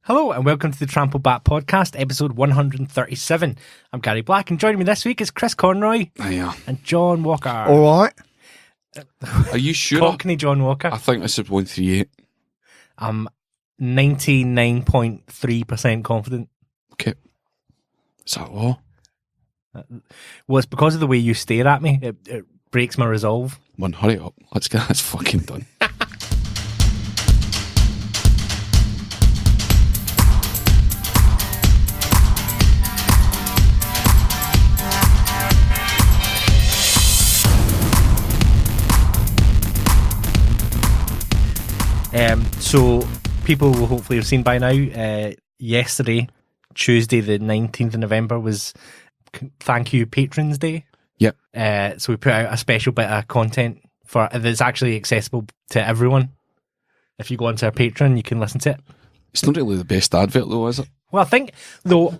Hello and welcome to the Trample Back Podcast, episode 137. I'm Gary Black and joining me this week is Chris Conroy and John Walker. All right. Are you sure? Cockney John Walker. I think I said 138. I'm 99.3% confident. Okay. Is that all? Well, it's because of the way you stare at me. It breaks my resolve. Man, hurry up. Let's get this fucking done. So people will hopefully have seen by now, yesterday, Tuesday the 19th of November, was Thank You Patrons Day. Yep. So we put out a special bit of content that's actually accessible to everyone. If you go onto our Patreon, you can listen to it. It's not really the best advert though, is it? Well, I think, though,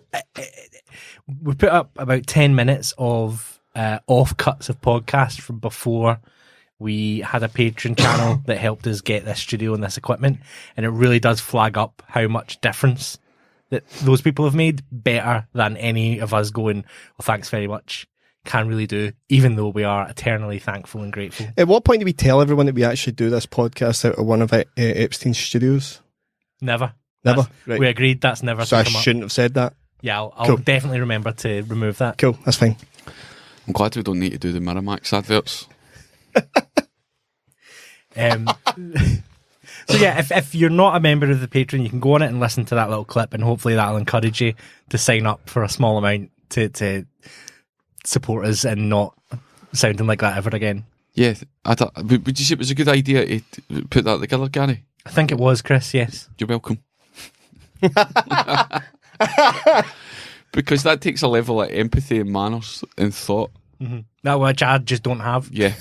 we put up about 10 minutes of off-cuts of podcasts from before we had a Patreon channel that helped us get this studio and this equipment, and it really does flag up how much difference that those people have made, better than any of us going, well, thanks very much, can really do, even though we are eternally thankful and grateful. At what point do we tell everyone that we actually do this podcast out of one of Epstein's studios? Never. Never? Right. We agreed that's never So I to come shouldn't have said that? Yeah, I'll Cool. definitely remember to remove that. Cool, that's fine. I'm glad we don't need to do the Miramax adverts. So yeah, if you're not a member of the Patreon, you can go on it and listen to that little clip, and hopefully that'll encourage you to sign up for a small amount to support us and not sounding like that ever again. Yeah, would you say it was a good idea to put that together, Gary? I think it was, Chris, yes. You're welcome. Because that takes a level of empathy and manners and thought. Mm-hmm. That which I just don't have. Yeah.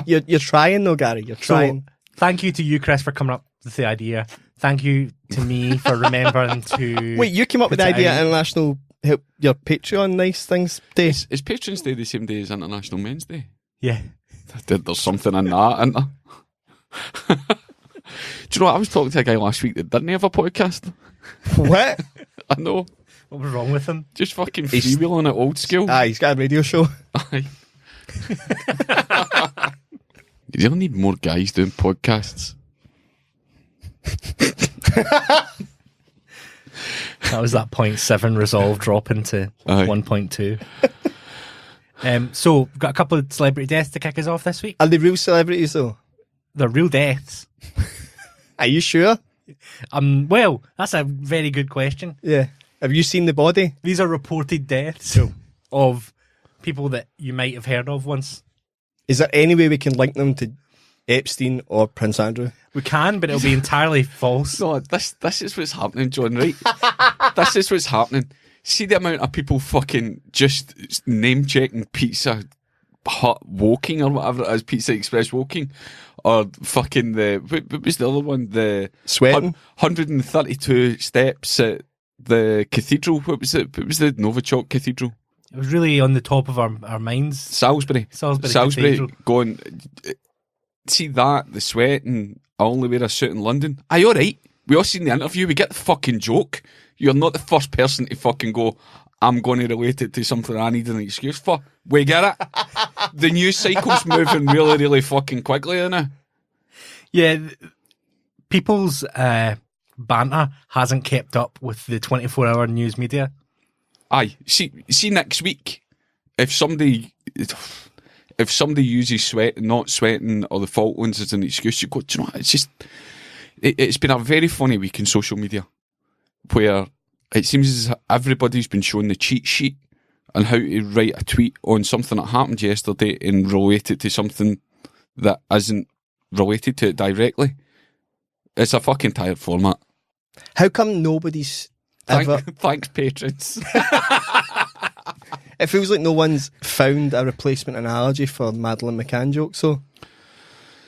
You're trying though, Gary. You're trying. So, thank you to you, Chris, for coming up with the idea. Thank you to me for remembering to... Wait, you came up with the idea at International Help Your Patreon Nice Things Day? Is Patrons Day the same day as International Men's Day? Yeah. There's something in that, isn't there? Do you know what? I was talking to a guy last week that didn't have a podcast. What? I know. What was wrong with him? Just fucking freewheeling at old school. Aye, he's got a radio show. Aye. You don't need more guys doing podcasts. That was that 0.7 resolve dropping to 1.2. So, we've got a couple of celebrity deaths to kick us off this week. Are they real celebrities though? They're real deaths. Are you sure? Well, that's a very good question. Yeah. Have you seen the body? These are reported deaths of people that you might have heard of once. Is there any way we can link them to Epstein or Prince Andrew? We can, but it'll be entirely false. No, this is what's happening, John, right? This is what's happening. See the amount of people fucking just name-checking Pizza Hut Woking or whatever it is, Pizza Express Woking, or fucking what was the other one? The Sweating? 132 steps at the cathedral. What was it? What was the Novichok Cathedral? It was really on the top of our minds. Salisbury Cathedral. Going, see that, the sweating, I only wear a suit in London. Aye, alright. We all seen the interview, we get the fucking joke. You're not the first person to fucking go, I'm going to relate it to something I need an excuse for. We get it. The news cycle's moving really, really fucking quickly now. Yeah, people's banter hasn't kept up with the 24-hour news media. Aye, see next week, if somebody uses not sweating or the Falklands as an excuse, you go, do you know what, it's been a very funny week in social media where it seems as if everybody's been shown the cheat sheet on how to write a tweet on something that happened yesterday and relate it to something that isn't related to it directly. It's a fucking tired format. How come nobody's Thanks, patrons. It feels like no one's found a replacement analogy for Madeleine McCann jokes, so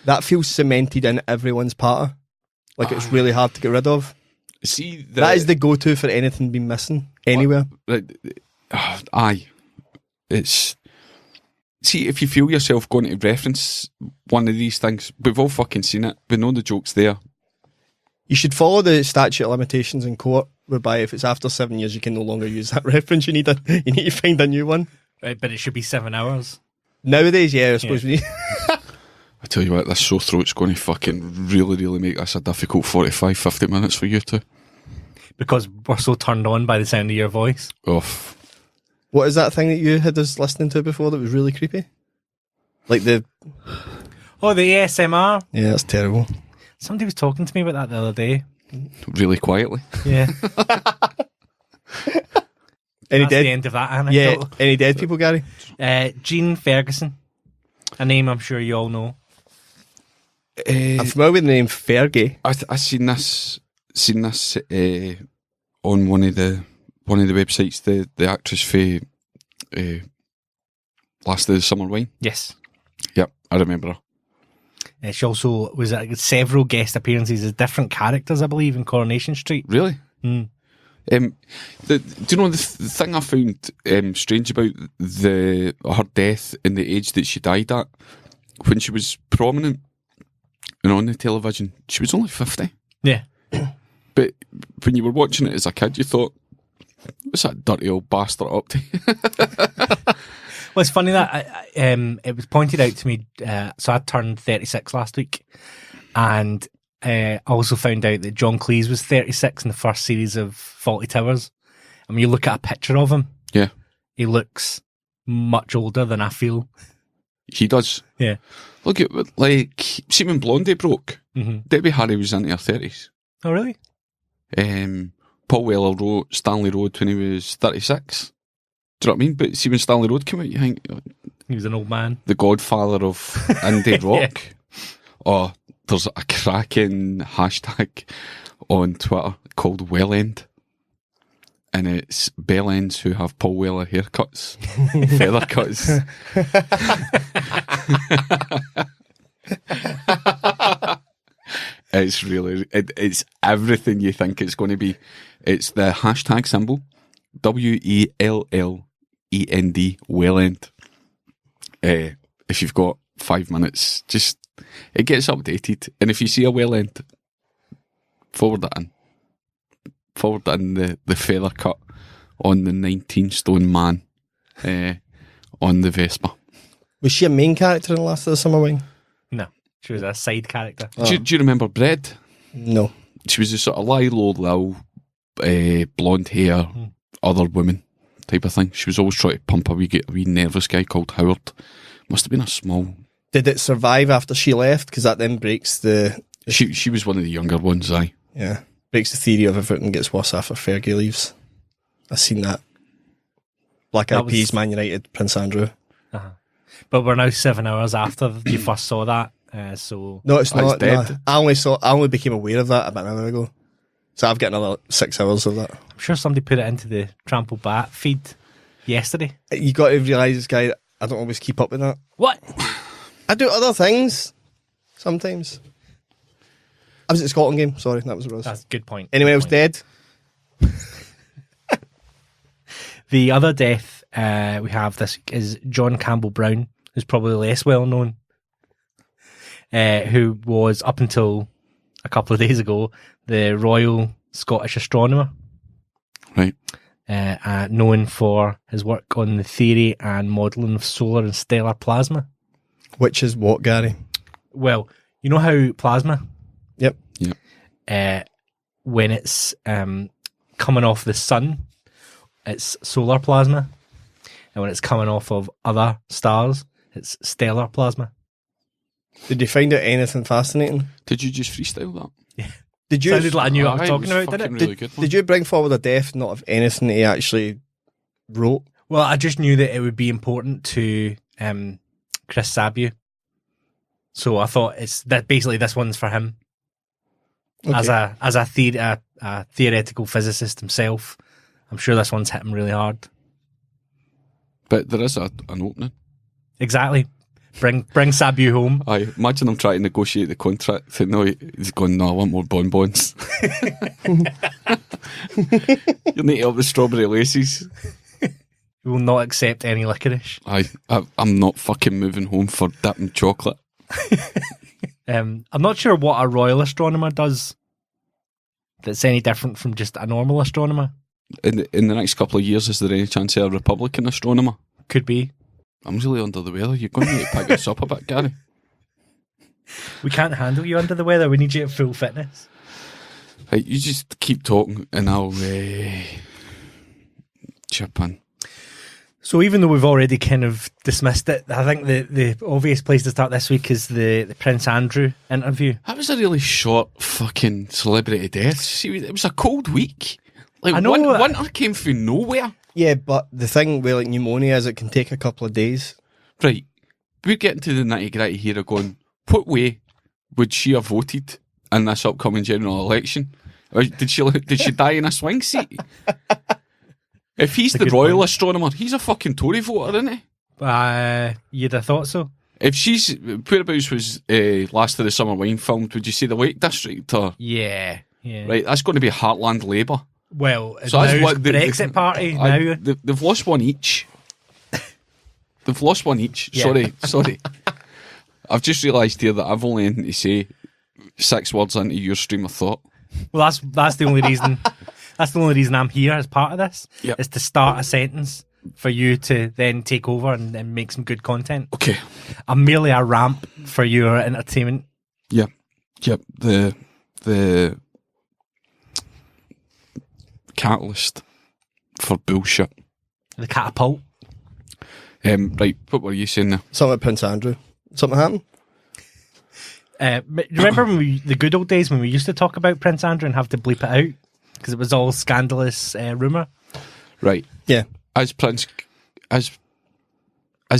that feels cemented in everyone's patter. Like it's really hard to get rid of. See, that is the go-to for anything being missing anywhere. Aye. It's... See, if you feel yourself going to reference one of these things, we've all fucking seen it. We know the joke's there. You should follow the statute of limitations in court, whereby if it's after 7 years, you can no longer use that reference. You need to find a new one. Right, but it should be 7 hours. Nowadays, yeah, I suppose we need. I tell you what, this sore throat's going to fucking really, really make this a difficult 45, 50 minutes for you two. Because we're so turned on by the sound of your voice. Oh, What is that thing that you had us listening to before that was really creepy? Like the. Oh, the ASMR. Yeah, that's terrible. Somebody was talking to me about that the other day. really quietly. Yeah. Any That's dead? the end of that Yeah. anecdote. Any dead people, Gary? Gene Ferguson. A name I'm sure you all know. I'm familiar with the name Fergie. I seen this on one of the websites. The actress for Last of the Summer Wine. Yes. Yep, I remember her. She also was at several guest appearances as different characters, I believe, in Coronation Street. Really? Mm. Do you know the thing I found strange about her death and the age that she died at? When she was prominent and on the television, she was only 50. Yeah. But when you were watching it as a kid, you thought, what's that dirty old bastard up to? Well, it's funny that it was pointed out to me. So I turned 36 last week, and I also found out that John Cleese was 36 in the first series of Fawlty Towers. And when you look at a picture of him, Yeah, he looks much older than I feel. he does. Yeah. Look at, like, see when Blondie broke, Mm-hmm. Debbie Harry was into her 30s. Oh, really? Paul Weller wrote Stanley Road when he was 36. Do you know what I mean? But see when Stanley Road came out, you think, He was an old man. the godfather of indie rock. Oh, there's a cracking hashtag on Twitter called Wellend. And it's bellends who have Paul Weller haircuts, feather cuts. It's really, it's everything you think it's going to be. It's the hashtag symbol, WELLEND, Wellend. If you've got 5 minutes, just, it gets updated. And if you see a Wellend, forward it in. Forward in the feather cut on the 19-stone man on the Vespa. Was she a main character in Last of the Summer Wine? No, she was a side character. Do you remember Bread? No. She was a sort of low, blonde hair, other woman type of thing. She was always trying to pump a wee nervous guy called Howard. Must have been a small... Did it survive after she left? Because that then breaks the... She was one of the younger ones, aye. Yeah. Breaks the theory of everything gets worse after Fergie leaves. I've seen that. Black Eyed Peas, Man United, Prince Andrew. Uh-huh. But we're now 7 hours after you first saw that. So No, it's not. dead. No. I only became aware of that about an hour ago. So I've got another 6 hours of that. I'm sure somebody put it into the Trample Bat feed yesterday. You got to realise, this guy, I don't always keep up with that. What? I do other things sometimes. I was at the Scotland game. Sorry, that was what it was. That's a good point. Anyway, Good I was point. dead. The other death we have this week is John Campbell Brown, who's probably less well known, who was, up until a couple of days ago, the Royal Scottish Astronomer. Right. Known for his work on the theory and modelling of solar and stellar plasma. Which is what, Gary? Well, you know how plasma, Yep. when it's coming off the sun, it's solar plasma, and when it's coming off of other stars, it's stellar plasma. Did you find out anything fascinating? Did you just freestyle that? Yeah. Did you? Sounded like I knew what I was Aye, talking it was about, didn't it? fucking really good, man. Did you bring forward a death not of anything he actually wrote? Well, I just knew that it would be important to Chris Sabu, so I thought it's that basically this one's for him. Okay. As a theoretical physicist himself, I'm sure this one's hit him really hard. But there is an opening. Exactly. Bring Sabu home. Aye, imagine him trying to negotiate the contract. And no, he's going, no, I want more bonbons. You need to up the strawberry laces. He will not accept any licorice. I'm not fucking moving home for dipping chocolate. I'm not sure what a royal astronomer does. that's any different from just a normal astronomer? In the next couple of years, is there any chance of a Republican astronomer? Could be. I'm really under the weather. You're going to need to pick this up a bit, Gary. We can't handle you under the weather. We need you at full fitness. Right, you just keep talking and I'll chip in. So even though we've already kind of dismissed it, I think the obvious place to start this week is the Prince Andrew interview. That was a really short fucking celebrity death. See, it was a cold week. Like, I know, winter came from nowhere. Yeah, but the thing with like pneumonia is it can take a couple of days. Right, we're getting to the nitty-gritty here of going, what way would she have voted in this upcoming general election? Or did she die in a swing seat? If he's the royal point. Astronomer, he's a fucking Tory voter, isn't he? You'd have thought so. If she's, whereabouts was Last of the Summer Wine filmed, would you say the Lake District? Or? Yeah. Right, that's going to be Heartland Labour. Well, so that's what the Brexit Party now. They've lost one each. They've lost one each. Yeah. Sorry. I've just realised here that I've only anything to say 6 words into your stream of thought. Well, that's the only reason. That's the only reason I'm here as part of this. Yep. Is to start a sentence for you to then take over and make some good content. Okay. I'm merely a ramp for your entertainment. Yep. The catalyst for bullshit. The catapult. Right, what were you saying there? Something about Prince Andrew. Something happened? Remember the good old days when we used to talk about Prince Andrew and have to bleep it out because it was all scandalous rumour? Right. Yeah. As Prince, is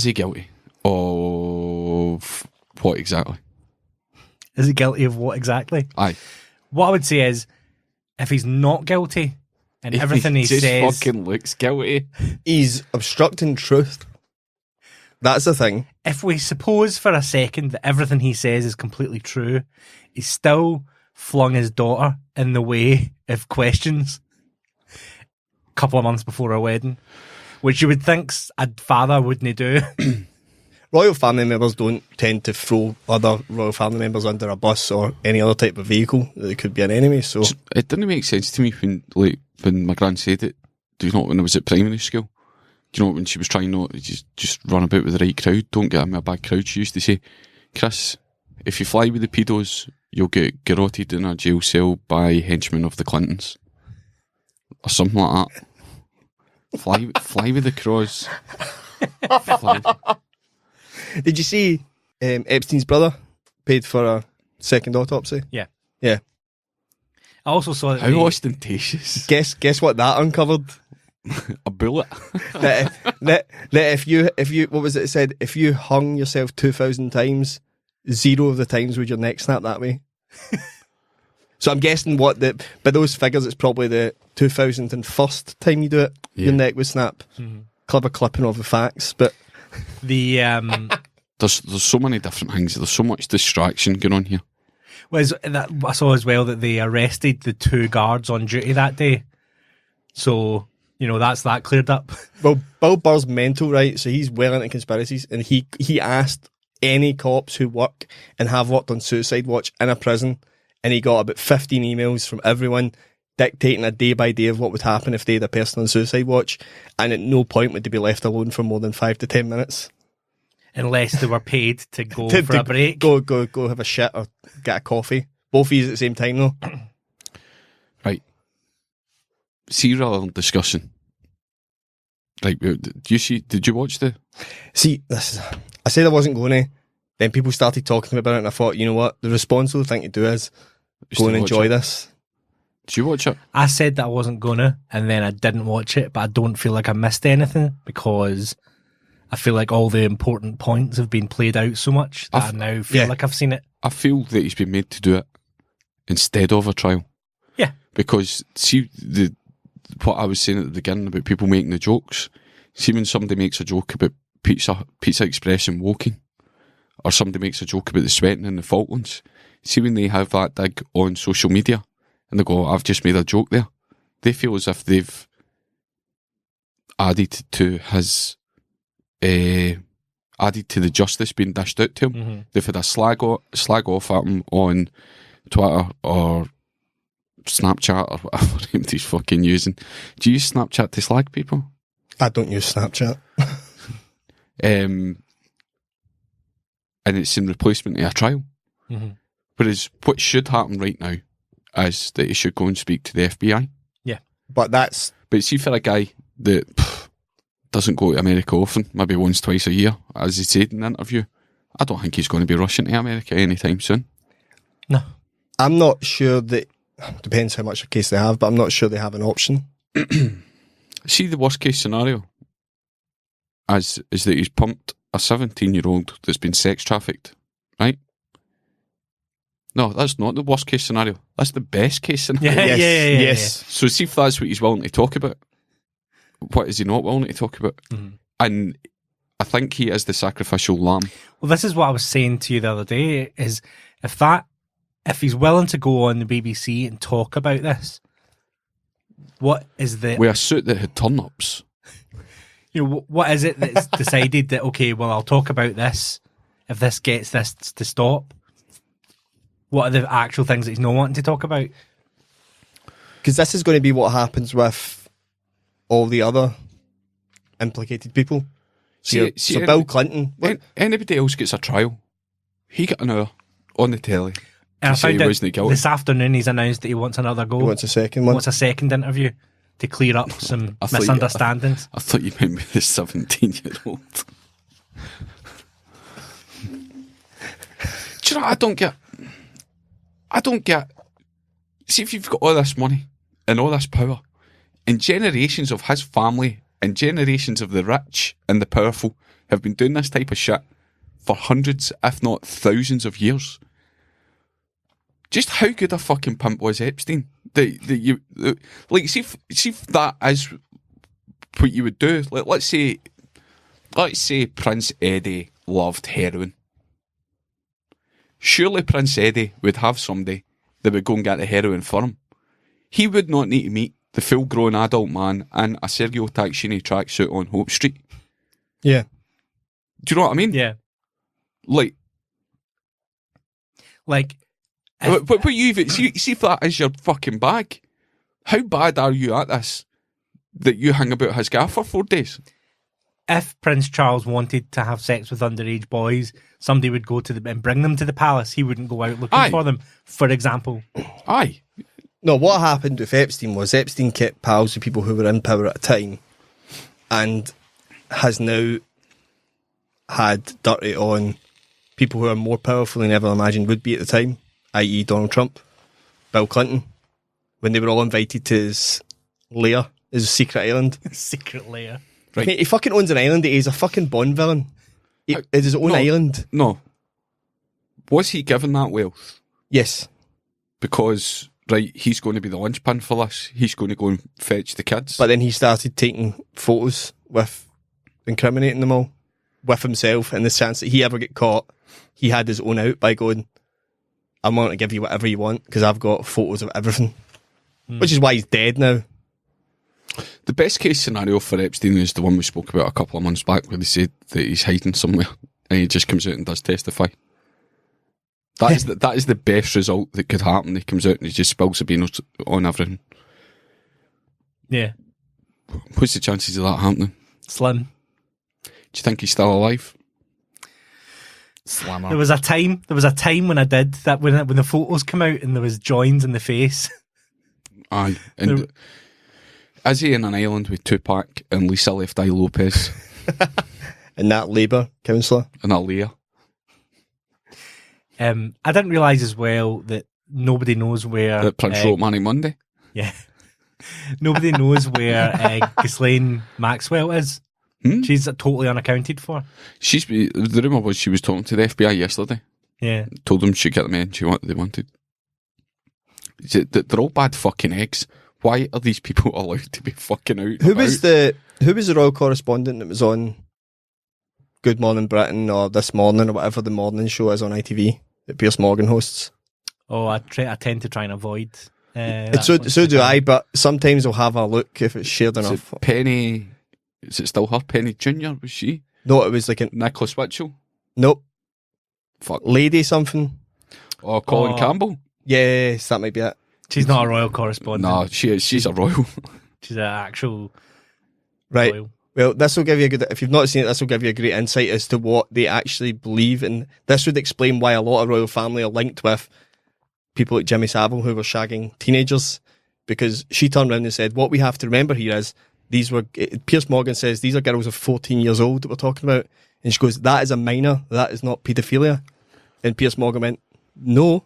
he guilty of what exactly? Is he guilty of what exactly? Aye. What I would say is, if he's not guilty and everything he just says fucking looks guilty, he's obstructing truth. That's the thing. If we suppose for a second that everything he says is completely true, he's still flung his daughter in the way of questions a couple of months before her wedding, which you would think a father wouldn't do. Royal family members don't tend to throw other royal family members under a bus or any other type of vehicle that could be an enemy. So it didn't make sense to me when my gran said it. Do you know when I was at primary school? Do you know when she was trying not to just run about with the right crowd? Don't get in a bad crowd. She used to say, "Chris, if you fly with the pedos, you'll get garroted in a jail cell by henchmen of the Clintons," or something like that. Fly with the crows. Did you see Epstein's brother paid for a second autopsy? Yeah. Yeah. I also saw that. How ostentatious. Guess what that uncovered? A bullet. that if you what was it said? If you hung yourself 2,000 times, 0 of the times would your neck snap that way. So I'm guessing by those figures, it's probably the 2001st time you do it, your neck would snap. Mm-hmm. Clever clipping of the facts, but the there's so many different things. There's so much distraction going on here. Well, I saw as well that they arrested the 2 guards on duty that day. So, that's that cleared up. Well, Bill Burr's mental, right? So he's well into conspiracies, and he asked any cops who work and have worked on suicide watch in a prison, and he got about 15 emails from everyone dictating a day by day of what would happen if they had a person on suicide watch, and at no point would they be left alone for more than 5 to 10 minutes. Unless they were paid to go for a break. Go have a shit or get a coffee. Both of you at the same time, though. Right. See, rather than discussing. Like, did you watch the... See, I said I wasn't going to. Then people started talking to me about it, and I thought, you know what? The responsible thing to do is go and enjoy this. Did you watch it? I said that I wasn't going to, and then I didn't watch it, but I don't feel like I missed anything because I feel like all the important points have been played out so much that I now feel like I've seen it. I feel that he's been made to do it instead of a trial. Yeah. Because, see, what I was saying at the beginning about people making the jokes, see when somebody makes a joke about Pizza Express and Woking, or somebody makes a joke about the sweating in the Falklands, see when they have that dig on social media, and they go, I've just made a joke there, they feel as if they've added to the justice being dished out to him. Mm-hmm. They've had a slag off at him on Twitter or Snapchat or whatever he's fucking using. Do you use Snapchat to slag people? I don't use Snapchat. And it's in replacement of a trial. Mm-hmm. Whereas what should happen right now is that he should go and speak to the FBI. Yeah. But see, for a guy that doesn't go to America often, maybe once, twice a year, as he said in the interview, I don't think he's going to be rushing to America anytime soon. No. I'm not sure that, depends how much of a case they have, but I'm not sure they have an option. See, the worst case scenario is that he's pumped a 17-year-old that's been sex trafficked, right? No, that's not the worst case scenario. That's the best case scenario. Yes. So see if that's what he's willing to talk about. What is he not willing to talk about? Mm-hmm. And I think he is the sacrificial lamb. Well, this is what I was saying to you the other day, is if he's willing to go on the BBC and talk about this, what is the... With a suit that had turn-ups. You know, what is it that's decided that, okay, well, I'll talk about this if this gets this to stop? What are the actual things that he's not wanting to talk about? Because this is going to be what happens with all the other implicated people. So Bill Clinton... Anybody else gets a trial, he got an hour on the telly. And I say found he out wasn't guilty. this afternoon he's announced that he wants another go. He wants a second one. Wants a second interview to clear up some misunderstandings. I thought you meant with the 17-year-old. Do you know what I don't get? See, if you've got all this money and all this power, and generations of his family and generations of the rich and the powerful have been doing this type of shit for hundreds, if not thousands of years. Just how good a fucking pimp was Epstein? See if that is what you would do. Let's say Prince Eddie loved heroin. Surely Prince Eddie would have somebody that would go and get the heroin for him. He would not need to meet the full-grown adult man in a Sergio Tacchini tracksuit on Hope Street. Yeah. Do you know what I mean? Yeah. Like. But you even see if that is your fucking bag. How bad are you at this that you hang about his gaff for 4 days? If Prince Charles wanted to have sex with underage boys, somebody would go to and bring them to the palace. He wouldn't go out looking for them, for example. Aye. No, what happened with Epstein was Epstein kept pals with people who were in power at a time and has now had dirty on people who are more powerful than ever imagined would be at the time, i.e. Donald Trump, Bill Clinton, when they were all invited to his lair, his secret island. Secret lair. Right. He fucking owns an island. He's a fucking Bond villain. It's his own island. No. Was he given that wealth? Yes. Because, right, he's going to be the linchpin for this. He's going to go and fetch the kids. But then he started taking photos with incriminating them all with himself, and the chance that he ever get caught, he had his own out by going, I'm going to give you whatever you want because I've got photos of everything. Which is why he's dead now. The best case scenario for Epstein is the one we spoke about a couple of months back where they said that he's hiding somewhere and he just comes out and does testify. That is the best result that could happen. He comes out and he just spills the beans on everything. Yeah. What's the chances of that happening? Slim. Do you think he's still alive? Slimmer. There was a time when I did that, when the photos come out and there was joins in the face. Aye. And is he in an island with Tupac and Lisa Left Eye Lopez? And that Labour councillor? And Aaliyah. I didn't realise as well that nobody knows where... That Prince wrote Manic Monday? Yeah. Nobody knows where Ghislaine Maxwell is. She's totally unaccounted for. The rumour was she was talking to the FBI yesterday. Yeah. Told them she'd get them in, they wanted. They're all bad fucking eggs. Why are these people allowed to be fucking out? Who was the royal correspondent that was on Good Morning Britain or This Morning or whatever the morning show is on ITV that Piers Morgan hosts? Oh, I tend to try and avoid. So do I, but sometimes I'll have a look if it's shared enough. Penny, is it still her? Penny Junior, was she? No, it was like Nicholas Mitchell. Nope. Fuck. Lady something. Or Colin Campbell. Yes, that might be it. She's not a royal correspondent. No, she is. She's a royal. She's an actual Right. royal. Well, this will give you a good. If you've not seen it, this will give you a great insight as to what they actually believe, and this would explain why a lot of royal family are linked with people like Jimmy Savile who were shagging teenagers. Because she turned around and said, "What we have to remember here is these were." Piers Morgan says these are girls of 14 years old that we're talking about, and she goes, "That is a minor. That is not paedophilia." And Piers Morgan went, "No.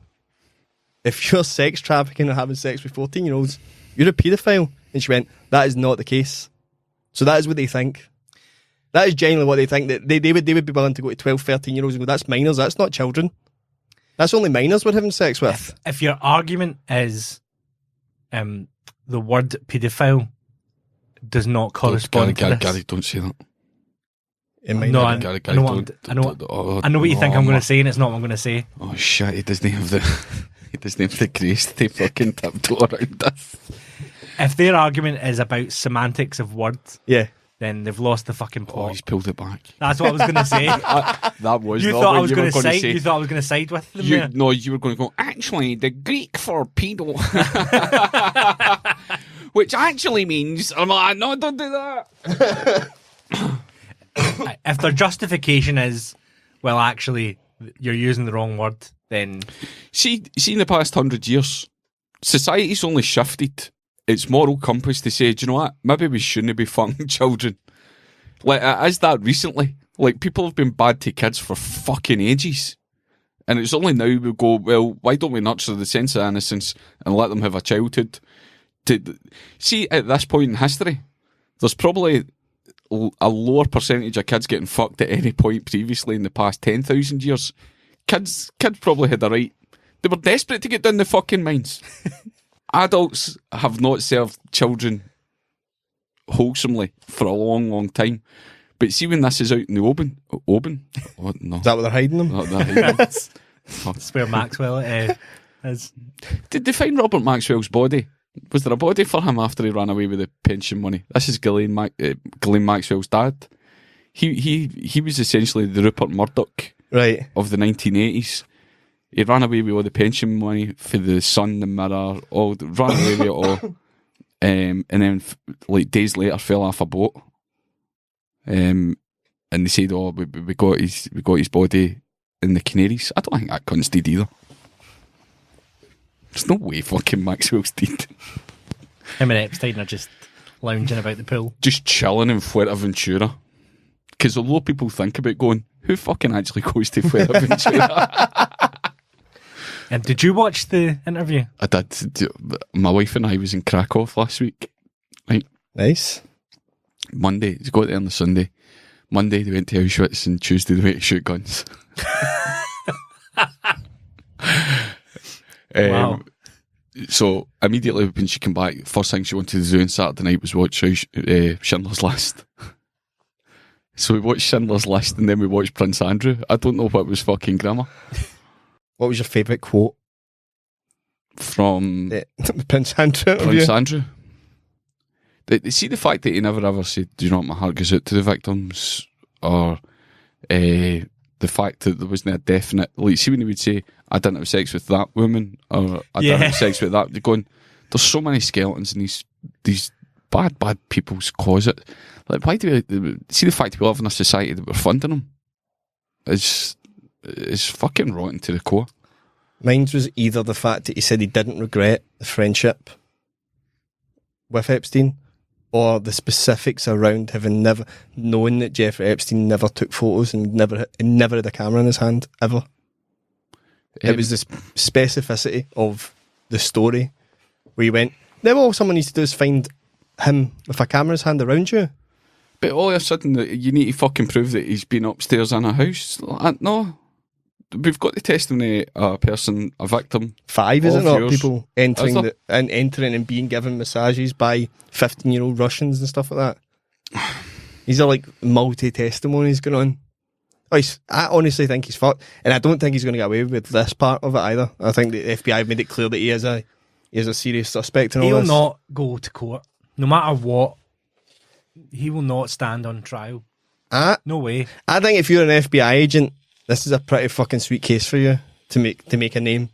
If you're sex trafficking or having sex with 14-year-olds, you're a paedophile." And she went, "That is not the case." So that is what they think. That is genuinely what they think. That they would be willing to go to 12, 13-year-olds and go, "That's minors. That's not children. That's only minors we're having sex with." If your argument is the word paedophile does not correspond to this. Gary, don't say that. No, I know what you think I'm going to say, and it's not what I'm going to say. Oh shit! He doesn't have the grace to fucking tiptoe around this. If their argument is about semantics of words, Yeah. then they've lost the fucking Oh, plot. he's pulled it back. That's what I was going to say. That was You not thought what I was you going were to going to side. say. You thought I was going to side with them. there. No, you were going to go, actually, the Greek for pedo. Which actually means, I'm like, no, don't do that. If their justification is, well, actually, you're using the wrong word, then See, in the past 100 years, society's only shifted its moral compass to say, do you know what? Maybe we shouldn't be fucking children. Like, it is that recently. Like, people have been bad to kids for fucking ages. And it's only now we go, well, why don't we nurture the sense of innocence and let them have a childhood? See, at this point in history, there's probably a lower percentage of kids getting fucked at any point previously in the past 10,000 years. Kids probably had a right. They were desperate to get down the fucking mines. Adults have not served children wholesomely for a long, long time. But see, when this is out in the open? Oh, no. Is that what they're hiding them? Not that. that's where Maxwell is. Did they find Robert Maxwell's body? Was there a body for him after he ran away with the pension money? This is Ghislaine Maxwell's dad. He was essentially the Rupert Murdoch Right. of the 1980s. He ran away with all the pension money for the Sun, the Mirror, ran away with it all. And then, like, days later, fell off a boat. And they said, "Oh, we got his body in the Canaries." I don't think that cunt's dead either. There's no way fucking Maxwell's dead. Him and Epstein are just lounging about the pool. Just chilling in Fuerteventura. Because although people think about going, who fucking actually goes to Fuerteventura? And did you watch the interview? I did. My wife and I was in Krakow last week. Right. Nice. Monday, they got there on the Sunday. Monday they went to Auschwitz, and Tuesday they went to shoot guns. Wow. So immediately when she came back, first thing she wanted to do on Saturday night was watch Schindler's List. So we watched Schindler's List and then we watched Prince Andrew. I don't know what was fucking grammar. What was your favourite quote From Prince Andrew? Prince Andrew. See the fact that he never ever said, "Do you know what, my heart goes out to the victims," or the fact that there wasn't a definite, like, see when he would say, "I didn't have sex with that woman," or "I didn't have sex with that," they're going, there's so many skeletons in these bad people's closet. Like, why do we see the fact that we live in a society that we're funding them is fucking rotten to the core. Mine was either the fact that he said he didn't regret the friendship with Epstein, or the specifics around having never known that Jeffrey Epstein never took photos and never had a camera in his hand ever. It was the specificity of the story where you went, now all someone needs to do is find him with a camera in his hand around you. But all of a sudden, you need to fucking prove that he's been upstairs in a house. No. We've got the testimony of a person, a victim. 5, is it of not? yours. People entering and being given massages by 15-year-old Russians and stuff like that. These are like multi-testimonies going on. I honestly think he's fucked, and I don't think he's going to get away with this part of it either. I think the FBI made it clear that he is a serious suspect in all He'll this. not go to court, no matter what. He will not stand on trial. No way. I think if you're an FBI agent, this is a pretty fucking sweet case for you to make a name.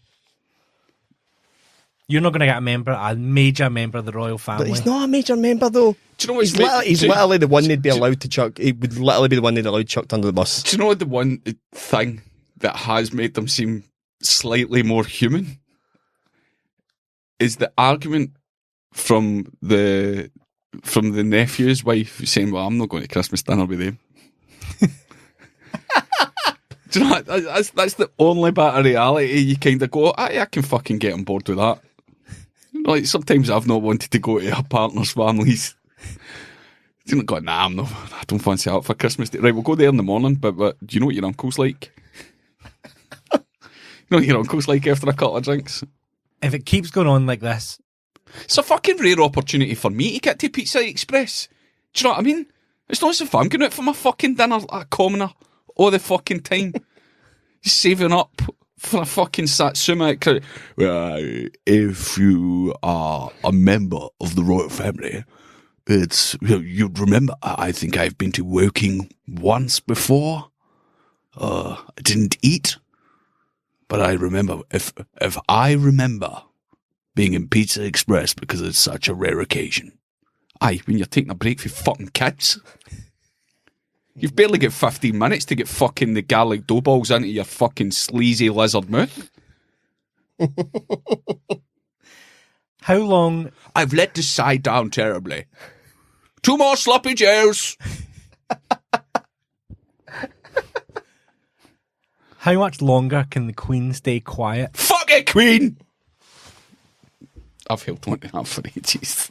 You're not going to get a major member of the royal family. But he's not a major member, though. Do you know what's He's literally the one they'd be allowed to chuck. He would literally be the one they'd allowed chucked under the bus. Do you know the one thing that has made them seem slightly more human? Is the argument from the nephew's wife saying, "Well, I'm not going to Christmas dinner with him." Do you know that's the only bit of reality you kind of go, I can fucking get on board with that. Like, sometimes I've not wanted to go to a partner's families. You know, going, nah, I don't fancy out for Christmas Day. Right, we'll go there in the morning, but do you know what your uncle's like? You know what your uncle's like after a couple of drinks? If it keeps going on like this, it's a fucking rare opportunity for me to get to Pizza Express. Do you know what I mean? It's not as if I'm going out for my fucking dinner at a commoner all the fucking time. Saving up for a fucking Satsuma. Well, if you are a member of the royal family, it's, you'd remember, I think I've been to Woking once before. I didn't eat, but I remember, if I remember being in Pizza Express because it's such a rare occasion. Aye, when you're taking a break for fucking kids. You've barely got 15 minutes to get fucking the garlic dough balls into your fucking sleazy lizard mouth. how long? I've let this side down terribly. 2 more sloppy joes. How much longer can the Queen stay quiet? Fuck it, Queen! I've held on to that for ages.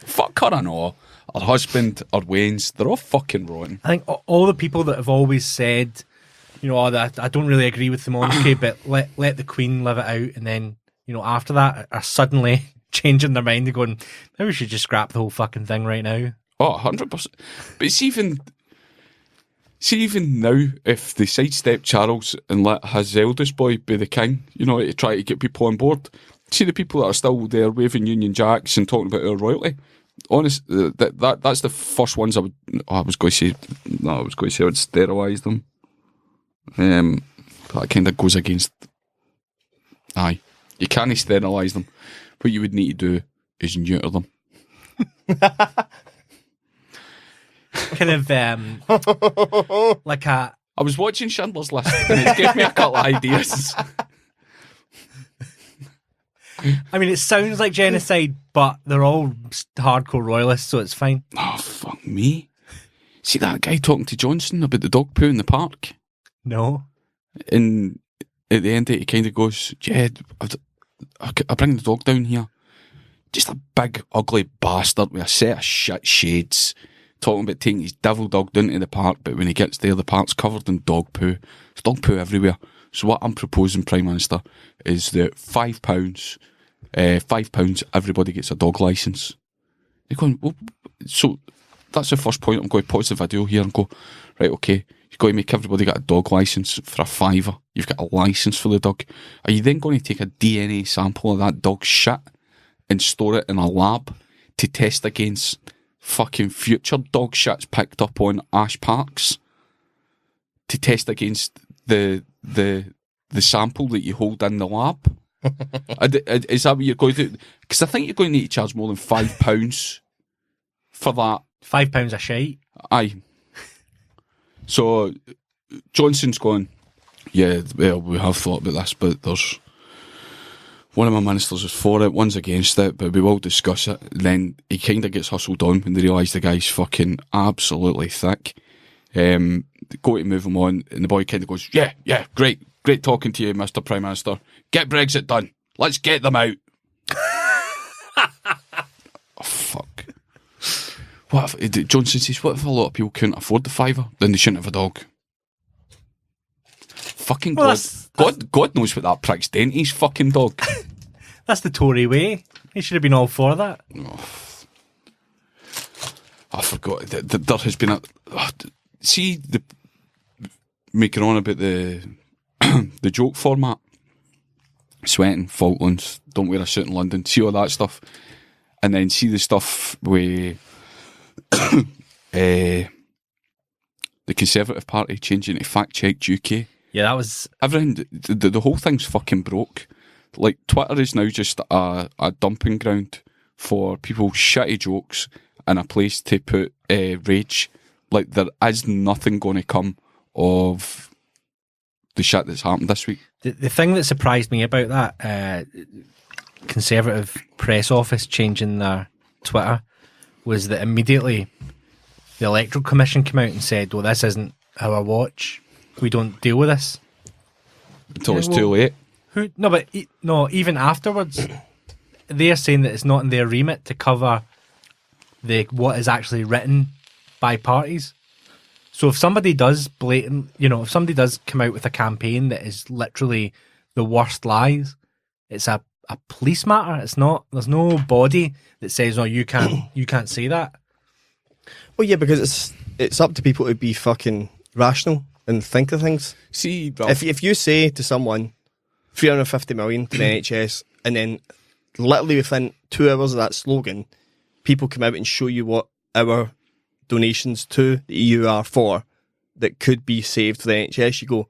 Fuck her and all. Her husband, her Wayne's, they're all fucking rotten. I think all the people that have always said, you know, that I don't really agree with the monarchy, but let the Queen live it out, and then, you know, after that are suddenly changing their mind and going, maybe we should just scrap the whole fucking thing right now. Oh, 100%. But see, even now, if they sidestep Charles and let his eldest boy be the king, you know, to try to get people on board, see the people that are still there waving Union Jacks and talking about our royalty. Honest, that's the first ones I was going to say I would sterilise them. That kind of goes against. Aye, you can't sterilise them. What you would need to do is neuter them. Kind of like a. I was watching Schindler's List and it gave me a couple of ideas. I mean, it sounds like genocide, but they're all hardcore royalists, so it's fine. Oh, fuck me. See that guy talking to Johnson about the dog poo in the park? No. And at the end, he kind of goes, yeah, I bring the dog down here. Just a big, ugly bastard with a set of shit shades, talking about taking his devil dog down to the park, but when he gets there, the park's covered in dog poo. There's dog poo everywhere. So what I'm proposing, Prime Minister, is that £5, everybody gets a dog licence. You're going, well, so that's the first point. I'm going to pause the video here and go, right, okay, you've got to make everybody get a dog licence for a £5. You've got a licence for the dog. Are you then going to take a DNA sample of that dog's shit and store it in a lab to test against fucking future dog shits picked up on Ash Parks? To test against the sample that you hold in the lab? Is that what you're going to do? Because I think you're going to need to charge more than £5 for that. £5 a shite. Aye. So Johnson's going, yeah, well, we have thought about this, but there's one of my ministers is for it, one's against it, but we will discuss it. And then he kind of gets hustled on when they realise the guy's fucking absolutely thick. Go to move him on, and the boy kind of goes, yeah, great talking to you, Mr. Prime Minister. Get Brexit done. Let's get them out. Oh, fuck. What if, Johnson says, what if a lot of people couldn't afford the £5? Then they shouldn't have a dog. Fucking well, God knows what that prick's doing to his fucking dog. That's the Tory way. He should have been all for that. Oh, I forgot. There has been a... see, making on about the the joke format. Sweating, Falklands, don't wear a suit in London. See all that stuff. And then see the stuff with the Conservative Party changing to Fact Check UK. Yeah, that was... Everything, the whole thing's fucking broke. Like, Twitter is now just a dumping ground for people's shitty jokes and a place to put rage. Like, there is nothing going to come of the shit that's happened this week. The thing that surprised me about that Conservative press office changing their Twitter was that immediately the Electoral Commission came out and said, well, this isn't our watch. We don't deal with this. Until it's too late. Even afterwards, they're saying that it's not in their remit to cover what is actually written by parties. So if somebody does if somebody does come out with a campaign that is literally the worst lies, it's a police matter. It's not. There's no body that says, "Oh, you can't say that." Well, yeah, because it's up to people to be fucking rational and think of things. See, Ralph, if you say to someone 350 million to the NHS, and then literally within 2 hours of that slogan, people come out and show you what our donations to the EU are for that could be saved for the NHS, you go,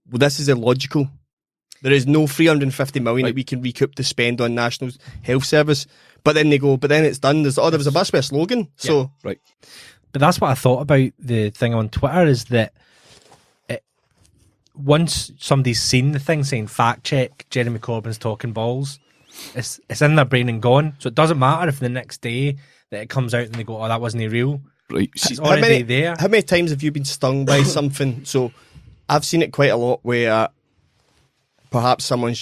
well, this is illogical. There is no 350 million that we can recoup to spend on National Health Service. But then they go, but then it's done. There was a bus with a slogan. So, yeah, right. But that's what I thought about the thing on Twitter, is that once somebody's seen the thing saying fact check, Jeremy Corbyn's talking balls, it's in their brain and gone. So it doesn't matter if the next day that it comes out and they go, oh, that wasn't real. Right. It's already there. How many times have you been stung by something? So I've seen it quite a lot where perhaps someone's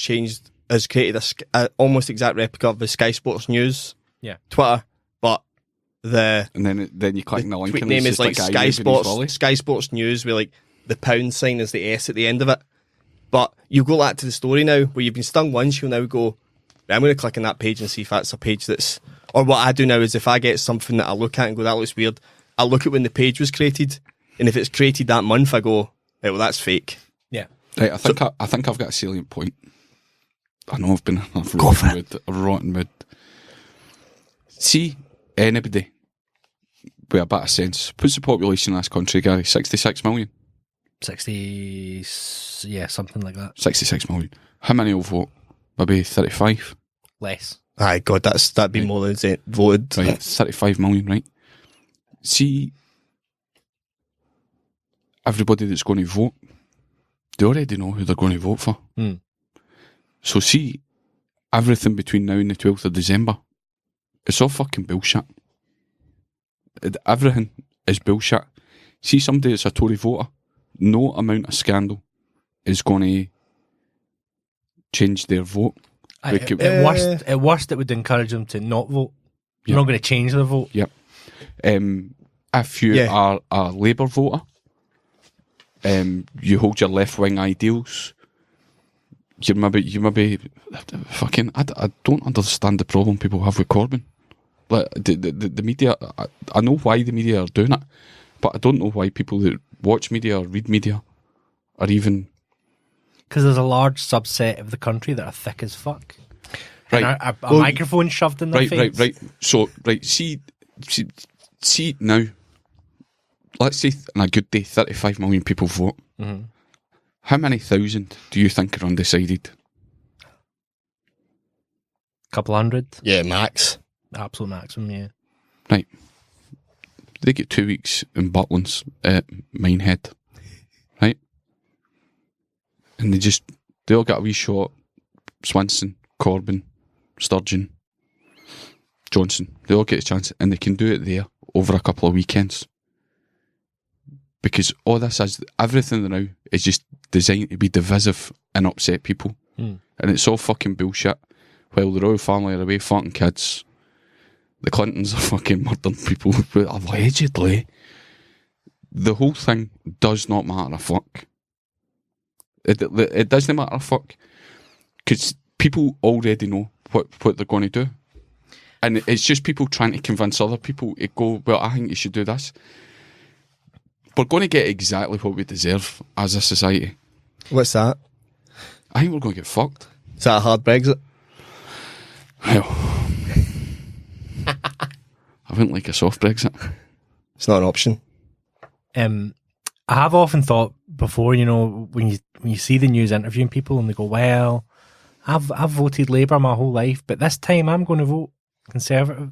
has created a almost exact replica of the Sky Sports News Twitter, but and then you click on the link tweet and name it's is like just Sky Sports News with like the pound sign is the S at the end of it. But you go back to the story now where you've been stung once, you'll now go, I'm going to click on that page and see if that's a page that's... Or what I do now is if I get something that I look at and go, that looks weird, I look at when the page was created, and if it's created that month, I go, right, well, that's fake. Yeah. Right, I think I've got a salient point. I know I've been in a rotten mood. See, anybody with a bit of sense, what's the population in this country, Gary? 66 million? 60, yeah, something like that. 66 million. How many will vote? Maybe 35? Less. Aye, God, that'd be more than voted. Right, 35 million, right? See, everybody that's going to vote, they already know who they're going to vote for. Mm. So see, everything between now and the 12th of December, it's all fucking bullshit. Everything is bullshit. See, somebody that's a Tory voter, no amount of scandal is going to change their vote. At worst, it would encourage them to not vote. You're not going to change their vote. Yep. If you are a Labour voter, you hold your left-wing ideals, you maybe fucking... I don't understand the problem people have with Corbyn. Like, the media... I know why the media are doing it, but I don't know why people that watch media or read media are even... Because there's a large subset of the country that are thick as fuck. Right. And a microphone shoved in their face. Right. So, see now, let's say on a good day, 35 million people vote. Mm-hmm. How many thousand do you think are undecided? Couple hundred. Yeah, max. Absolute maximum, yeah. Right. They get 2 weeks in Butlins at Minehead. Right? And they all got a wee shot. Swinson, Corbyn, Sturgeon, Johnson. They all get a chance, and they can do it there over a couple of weekends. Because all this is, everything now is just designed to be divisive and upset people. Mm. And it's all fucking bullshit. While the royal family are away fucking kids, the Clintons are fucking murdering people allegedly. The whole thing does not matter a fuck. It doesn't matter a fuck. Because people already know what they're going to do. And it's just people trying to convince other people to go, well, I think you should do this. We're going to get exactly what we deserve as a society. What's that? I think we're going to get fucked. Is that a hard Brexit? Well, I wouldn't like a soft Brexit. It's not an option. I have often thought before, when you see the news interviewing people and they go, well, I've voted Labour my whole life, but this time I'm going to vote Conservative.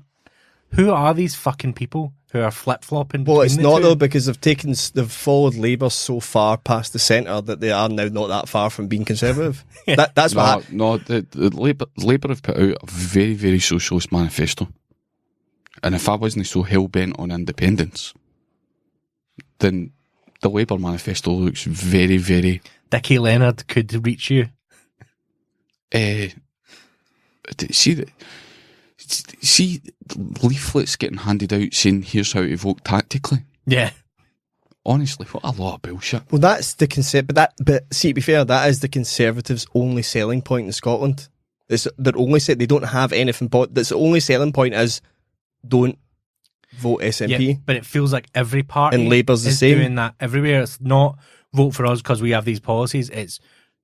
Who are these fucking people who are flip-flopping? Well, it's the not two? though, because they've followed Labour so far past the centre that they are now not that far from being Conservative. That's what. The Labour have put out a very, very socialist manifesto, and if I wasn't so hell bent on independence, then the Labour manifesto looks very, very. Dickie Leonard could reach you. See leaflets getting handed out saying here's how to vote tactically. Yeah. Honestly, what a lot of bullshit. Well, that's the but see, to be fair, that is the Conservatives' only selling point in Scotland. It's their only they don't have anything, but that's the only selling point is don't vote SNP. Yeah, but it feels like every party And Labour's the is same. doing that everywhere. It's not vote for us because we have these policies. It's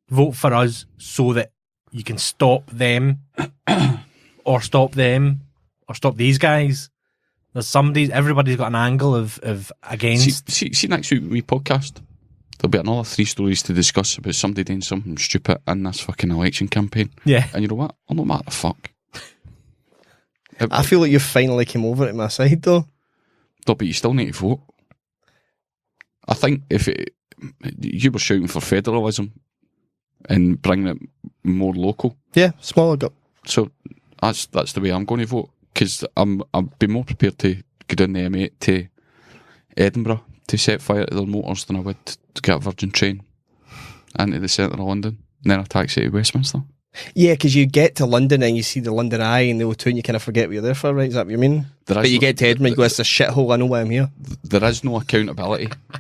vote for us so that you can stop them or stop them or stop these guys. Everybody's got an angle of against. See next week we podcast. There'll be another 3 stories to discuss about somebody doing something stupid in this fucking election campaign. Yeah. And you know what? I'm not mad at the fuck. I feel like you finally came over to my side though. No, but you still need to vote. I think you were shouting for federalism and bringing it more local. Yeah, smaller gut. So that's the way I'm going to vote, because I'd be more prepared to go down the M8 to Edinburgh to set fire to their motors than I would to get a Virgin train into the centre of London and then a taxi to Westminster. Yeah, because you get to London and you see the London Eye and the O2 and you kind of forget what you're there for, right? Is that what you mean? But you get to Edinburgh, you go, it's a shithole, I know why I'm here. There is no accountability. I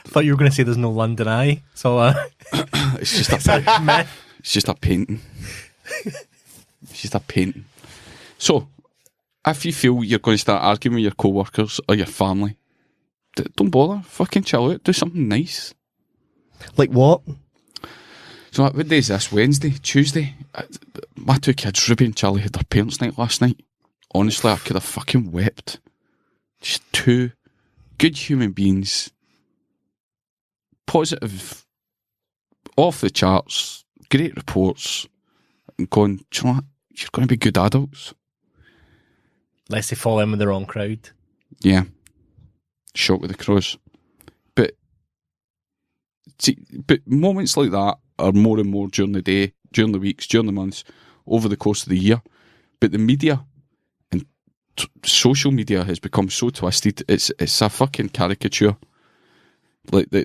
thought you were going to say there's no London Eye. So It's just a myth. It's just a painting. It's just a painting. So, if you feel you're going to start arguing with your co-workers or your family, don't bother. Fucking chill out. Do something nice. Like what? So, what day is this? Wednesday? Tuesday? My 2 kids, Ruby and Charlie, had their parents' night last night. Honestly, I could have fucking wept. Just 2 good human beings. Positive. Off the charts. Great reports. And going, do you know what? You're going to be good adults. Unless they fall in with the wrong crowd. Yeah. Shot with the crows. But moments like that are more and more during the day, during the weeks, during the months, over the course of the year. But the media and social media has become so twisted. It's a fucking caricature. Like the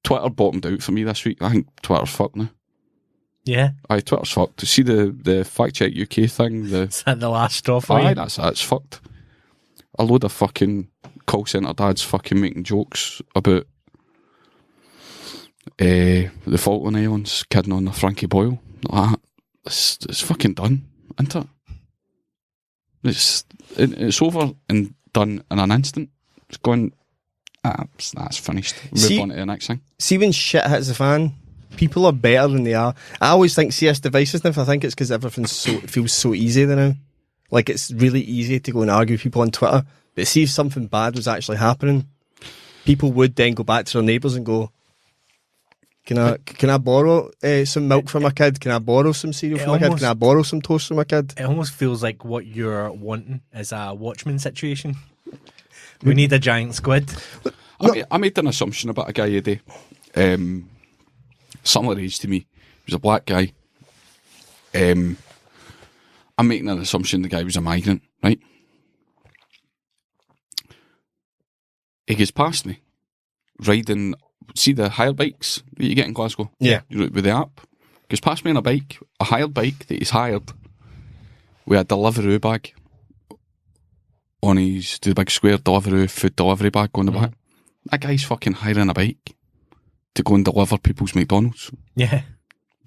Twitter bottomed out for me this week. I think Twitter's fucked now. Yeah. Aye, Twitter's fucked. To see the Fact Check UK thing, Is that the last straw for you? aye, that's fucked. A load of fucking call centre dads fucking making jokes about the Falkland Islands, kidding on the Frankie Boyle. It's fucking done, isn't it? It's over and done in an instant. It's gone. That's finished. Move on to the next thing. See, when shit hits the fan, people are better than they are. I always think CS divisiveness. I think it's because it feels so easy now. Like, it's really easy to go and argue with people on Twitter. But see, if something bad was actually happening, people would then go back to their neighbours and go, Can I borrow some milk from my kid? Can I borrow some cereal from my kid? Can I borrow some toast from my kid? It almost feels like what you're wanting is a Watchmen situation. We need a giant squid. I made an assumption about a guy today. Similar age to me. He was a black guy. I'm making an assumption the guy was a migrant, right? He gets past me, riding, see the hire bikes that you get in Glasgow? Yeah. With the app. Goes past me on a hired bike that he's hired, with a Deliveroo bag on the big square Deliveroo food delivery bag on the back. That guy's fucking hiring a bike to go and deliver people's McDonald's. Yeah.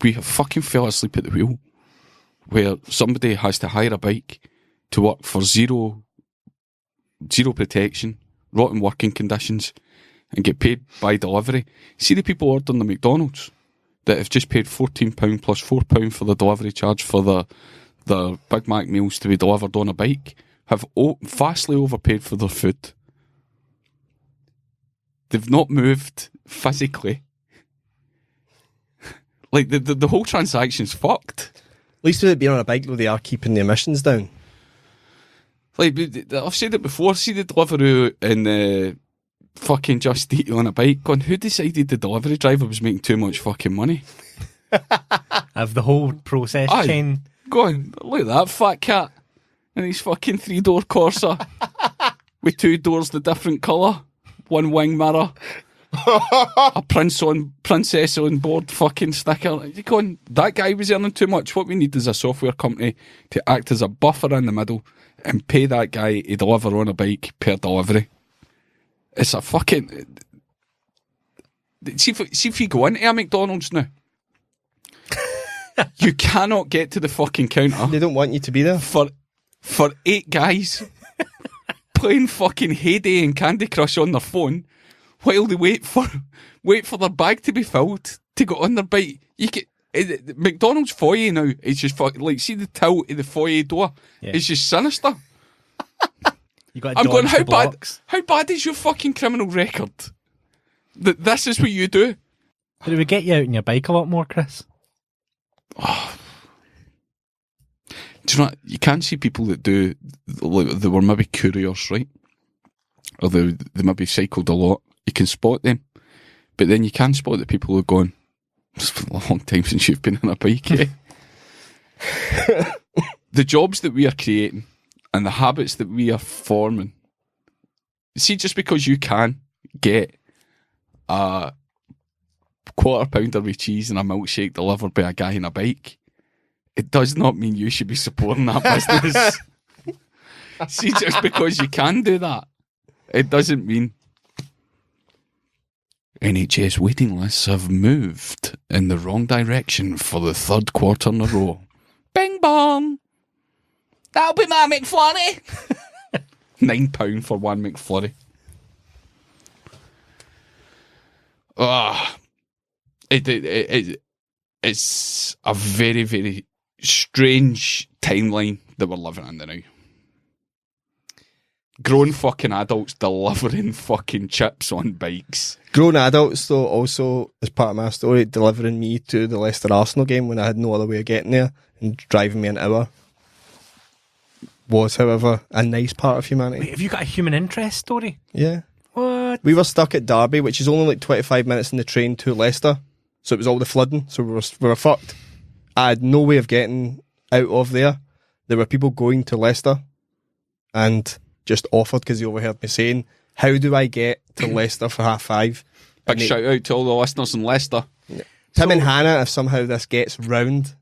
We fucking fell asleep at the wheel, where somebody has to hire a bike to work for zero protection, rotten working conditions, and get paid by delivery. See the people ordering the McDonald's that have just paid £14 plus £4 for the delivery charge for the Big Mac meals to be delivered on a bike, have vastly overpaid for their food. They've not moved physically Like, the whole transaction's fucked. At least with it being on a bike, though, they are keeping the emissions down. Like, I've said it before, see the delivery in the fucking Just Eat on a bike going, who decided the delivery driver was making too much fucking money? Of the whole process Aye. chain. Going, look at that fat cat in his fucking 3-door Corsa with 2 doors the different colour, 1 wing mirror, a princess on board fucking sticker. You're going, that guy was earning too much. What we need is a software company to act as a buffer in the middle and pay that guy to deliver on a bike per delivery. It's a fucking... See if you go into a McDonald's now, you cannot get to the fucking counter. They don't want you to be there. For 8 guys playing fucking Heyday and Candy Crush on their phone while they wait for their bag to be filled to go on their bike. McDonald's foyer now is just fucking, like, see the tilt of the foyer door? Yeah. It's just sinister. You got I'm going, how blocks. bad is your fucking criminal record? That this is what you do? Did we get you out on your bike a lot more, Chris? Oh. Do you know what? You can't see people that do, like, they were maybe couriers, right? Or they maybe cycled a lot. You can spot them. But then you can spot the people who are going, it's been a long time since you've been on a bike, eh? The jobs that we are creating and the habits that we are forming. See, just because you can get a quarter pounder with cheese and a milkshake delivered by a guy on a bike, it does not mean you should be supporting that business. See, just because you can do that, it doesn't mean. NHS waiting lists have moved in the wrong direction for the 3rd quarter in a row. Bing bong! That'll be my McFlurry! £9 for 1 McFlurry. It's a very, very strange timeline that we're living in now. Grown fucking adults delivering fucking chips on bikes. Grown adults, though, also, as part of my story, delivering me to the Leicester Arsenal game when I had no other way of getting there and driving me an hour was, however, a nice part of humanity. Wait, have you got a human interest story? Yeah. What? We were stuck at Derby, which is only like 25 minutes in the train to Leicester. So it was all the flooding, so we were fucked. I had no way of getting out of there. There were people going to Leicester and just offered because they overheard me saying, how do I get to Leicester for 5:30? Big shout out to all the listeners in Leicester. Tim and Hannah, if somehow this gets round,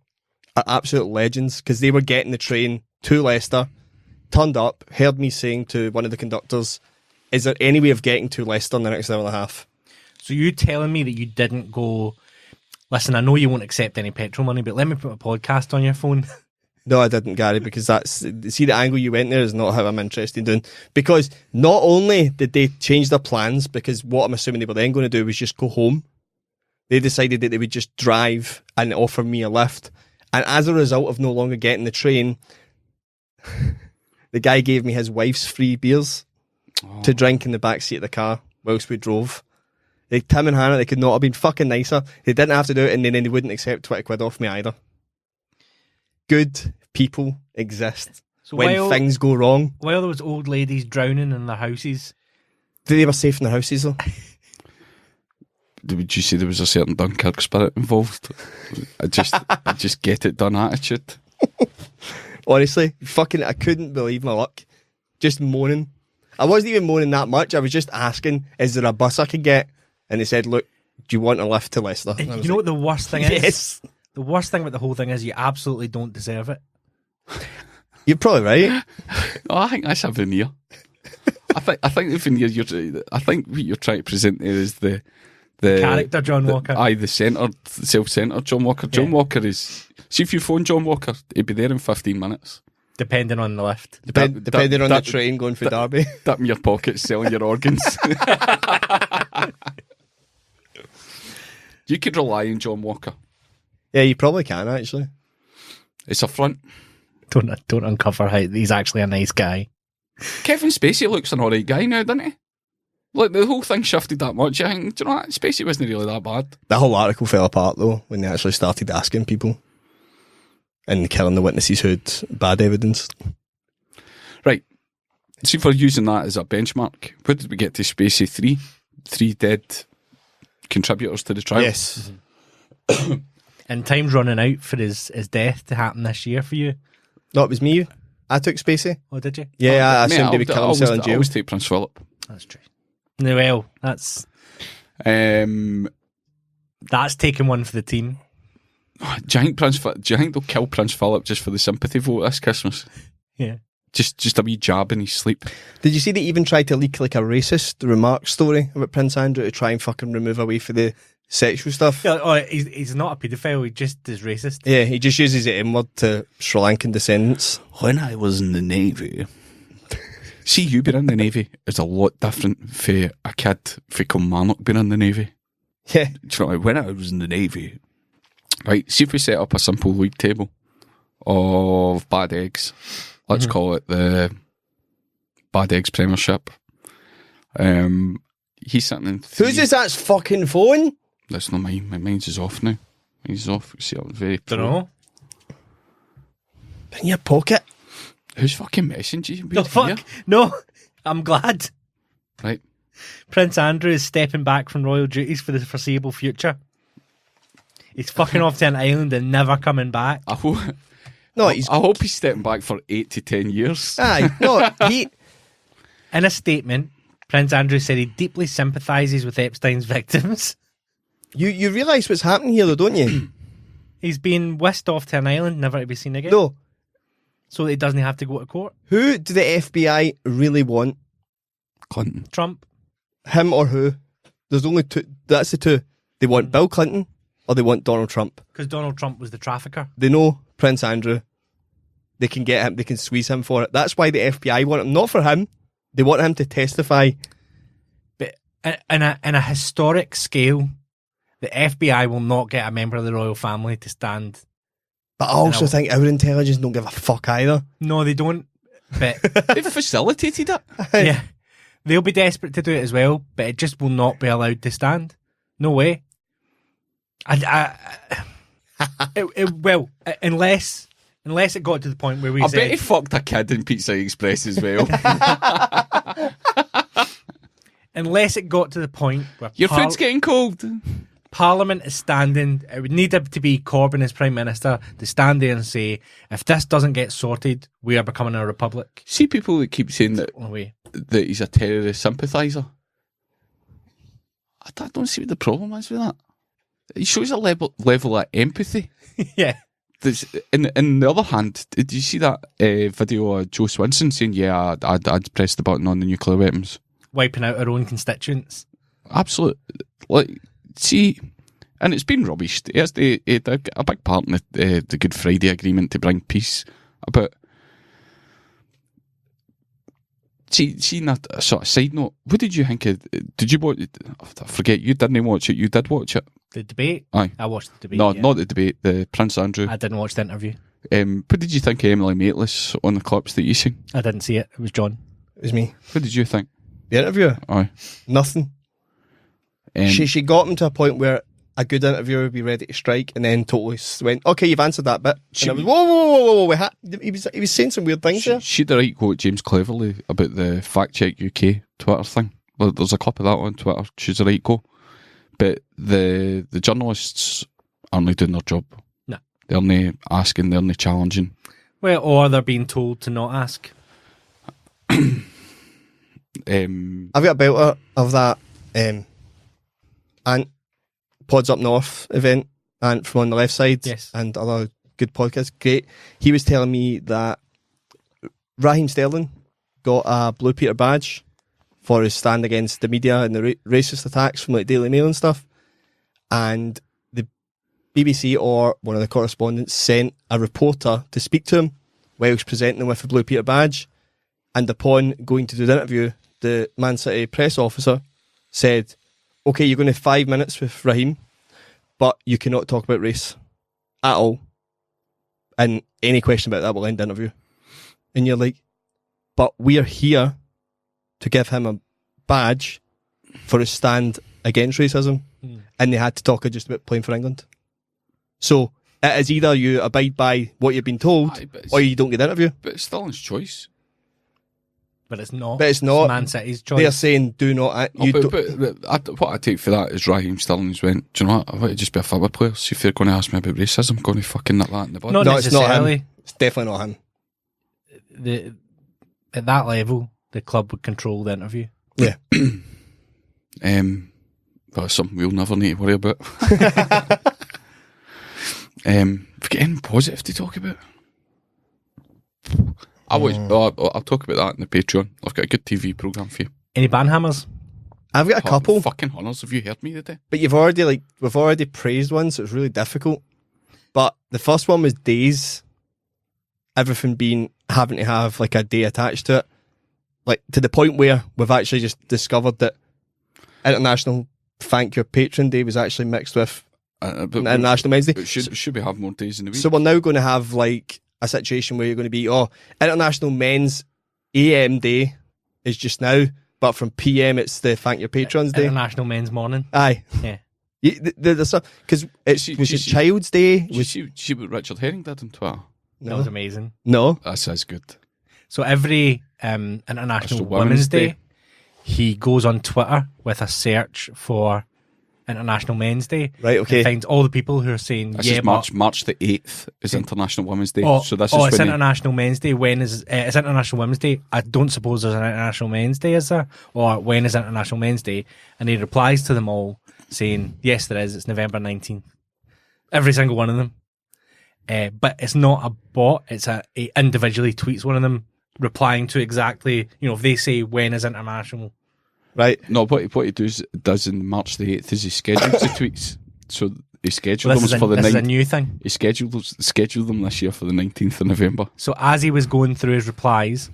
are absolute legends because they were getting the train to Leicester, turned up, heard me saying to one of the conductors, is there any way of getting to Leicester in the next hour and a half? So you telling me that you didn't go, listen, I know you won't accept any petrol money, but let me put a podcast on your phone. No, I didn't, Gary, because see the angle you went there is not how I'm interested in doing. Because not only did they change their plans, because what I'm assuming they were then going to do was just go home, they decided that they would just drive and offer me a lift. And as a result of no longer getting the train, the guy gave me his wife's free beers to drink in the backseat of the car whilst we drove. Tim and Hannah, they could not have been fucking nicer. They didn't have to do it, and then they wouldn't accept 20 quid off me either. Good people exist when things go wrong. While there was old ladies drowning in their houses. They were safe in their houses, though. Would you say there was a certain Dunkirk spirit involved? I just get it done attitude. Honestly, I couldn't believe my luck. Just moaning. I wasn't even moaning that much. I was just asking, is there a bus I could get? And they said, look, do you want a lift to Leicester? You know what the worst thing is? Yes. The worst thing about the whole thing is you absolutely don't deserve it. You're probably right. Oh, I think that's a veneer. I think the veneer I think what you're trying to present there is the character John Walker. The self-centered John Walker. John Walker is. See, if you phone John Walker, he'd be there in 15 minutes. Depending on the lift. Depending on the train going for Derby. That in your pocket, selling your organs. You could rely on John Walker. Yeah, you probably can, actually. It's a front. Don't uncover how he's actually a nice guy. Kevin Spacey looks an alright guy now, doesn't he? Like, the whole thing shifted that much. I think, do you know what? Spacey wasn't really that bad. That whole article fell apart, though, when they actually started asking people and killing the witnesses who had bad evidence. Right. See, for using that as a benchmark, where did we get to Spacey? Three dead contributors to the trial. Yes. And time's running out for his death to happen this year for you. No, it was me. I took Spacey. Oh, did you? Yeah, I Mate, assumed he would kill himself in I jail. always take Prince Philip. That's true. No, well, that's taking one for the team. Do you think they'll kill Prince Philip just for the sympathy vote this Christmas? Yeah. Just a wee jab in his sleep. Did you see they even tried to leak like a racist remark story about Prince Andrew to try and fucking remove away for the sexual stuff? Yeah, oh, he's not a paedophile, he just is racist. Yeah, he just uses the M-word to Sri Lankan descendants. When I was in the Navy... See, you being in the Navy is a lot different for a kid for Kilmarnock being in the Navy. Yeah. Do you know, like, when I was in the Navy... Right, see if we set up a simple league table of bad eggs. Let's call it the Bad Eggs Premiership. He's sitting in Who's this? That's fucking phone? That's not mine. My mine's is off now. Mine's off. You see, I'm very... Don't know. In your pocket. Who's fucking messaging you? No, fuck. No, I'm glad. Right. Prince Andrew is stepping back from royal duties for the foreseeable future. He's fucking off to an island and never coming back. I hope... No, I hope he's stepping back for 8 to 10 years. Aye, no, he... In a statement, Prince Andrew said he deeply sympathises with Epstein's victims. You realise what's happening here, though, don't you? He's been whisked off to an island, never to be seen again. No. So that he doesn't have to go to court. Who do the FBI really want? Clinton. Trump. Him or who? There's only two. That's the two. They want Bill Clinton or they want Donald Trump. Because Donald Trump was the trafficker. They know Prince Andrew. They can get him. They can squeeze him for it. That's why the FBI want him. Not for him. They want him to testify. But in a historic scale, the FBI will not get a member of the royal family to stand. But I also think our intelligence don't give a fuck either. No, they don't. But They've facilitated it. yeah, they'll be desperate to do it as well. But it just will not be allowed to stand. No way. Well, unless it got to the point where we I said, bet he fucked a kid in Pizza Express as well. unless it got to the point where Your food's getting cold. Parliament is standing, it would need to be Corbyn as Prime Minister to stand there and say, if this doesn't get sorted, we are becoming a republic. See people that keep saying that Away. that he's a terrorist sympathiser. I don't see what the problem is with that. He shows a level of empathy. Yeah. In the other hand, did you see that video of Joe Swinson saying, yeah, I'd press the button on the nuclear weapons? Wiping out our own constituents. Absolutely. Like, see, and it's been rubbish. He had a big part in the Good Friday Agreement to bring peace about. See, that sort of side note, what did you think of, did you watch it? I forget, you didn't watch it, you did watch it. The debate? Aye. I watched the debate. No, yeah. not the debate, the Prince Andrew. I didn't watch the interview. What did you think of Emily Maitlis on the clips that you seen? I didn't see it. It was John. It was me. What did you think? The interviewer? Aye. Nothing. She got him to a point where a good interviewer would be ready to strike, and then totally went, okay, you've answered that bit. And I was, whoa. He was saying some weird things there. She had the right quote James Cleverly about the Fact Check UK Twitter thing. Well, there's a clip of that on Twitter. She's the right quote. But the journalists aren't doing their job. No. They're not asking, they're not challenging. Well, or they're being told to not ask. I've got a belter of that Ant Pods Up North event, Ant from On the Left Side, yes, and other good podcasts. Great. He was telling me that Raheem Sterling got a Blue Peter badge for his stand against the media and the racist attacks from like Daily Mail and stuff. And the BBC or one of the correspondents sent a reporter to speak to him while he was presenting him with a Blue Peter badge. And upon going to do the interview, the Man City press officer said, okay, you're going to have 5 minutes with Raheem, but you cannot talk about race at all. And any question about that will end the interview. And you're like, but we are here to give him a badge for his stand against racism, and they had to talk just about playing for England. So it is either you abide by what you've been told, or you don't get the interview. But it's still his choice. But it's not. But it's not. Man City's choice. They're saying do not. What I take for that is Raheem Sterling just went, do you know what? I want to just be a football player. See if they're going to ask me about racism, I'm going to fucking nut that in the bud. Not No, it's not necessarily. him. It's definitely not him. At that level, the club would control the interview. Yeah. That's something we'll never need to worry about. If we get anything positive to talk about. I'll talk about that in the Patreon. I've got a good TV programme for you. Any Ban Hammers? I've got a couple, Fucking honours, have you heard me today? but we've already praised one, so it's really difficult. But the first one was days. Everything being having to have like a day attached to it, like to the point where we've actually just discovered that International Thank Your Patron Day was actually mixed with International Men's Day. But should we have more days in the week? So we're now going to have like a situation where you're going to be, International Men's AM Day is just now, but from PM it's the Thank Your Patrons Day. International Men's Morning. Aye. Yeah. Because was it Child's Day? See what Richard Herring did on Twitter? That was amazing. No. That's good. So every International Women's Day, he goes on Twitter with a search for International Men's Day. Right, okay. And finds all the people who are saying, This is March the 8th is International Women's Day. So this is it's International Men's Day. When is it's International Women's Day? I don't suppose there's an International Men's Day, is there? Or when is International Men's Day? And he replies to them all saying, yes, there is. It's November 19th. Every single one of them. But it's not a bot. It's he individually tweets one of them, replying to exactly, if they say when is International. Right. No, what he does in March the 8th is he schedules the tweets. So he scheduled them for the 19th. This is a new thing. He scheduled them this year for the 19th of November. So as he was going through his replies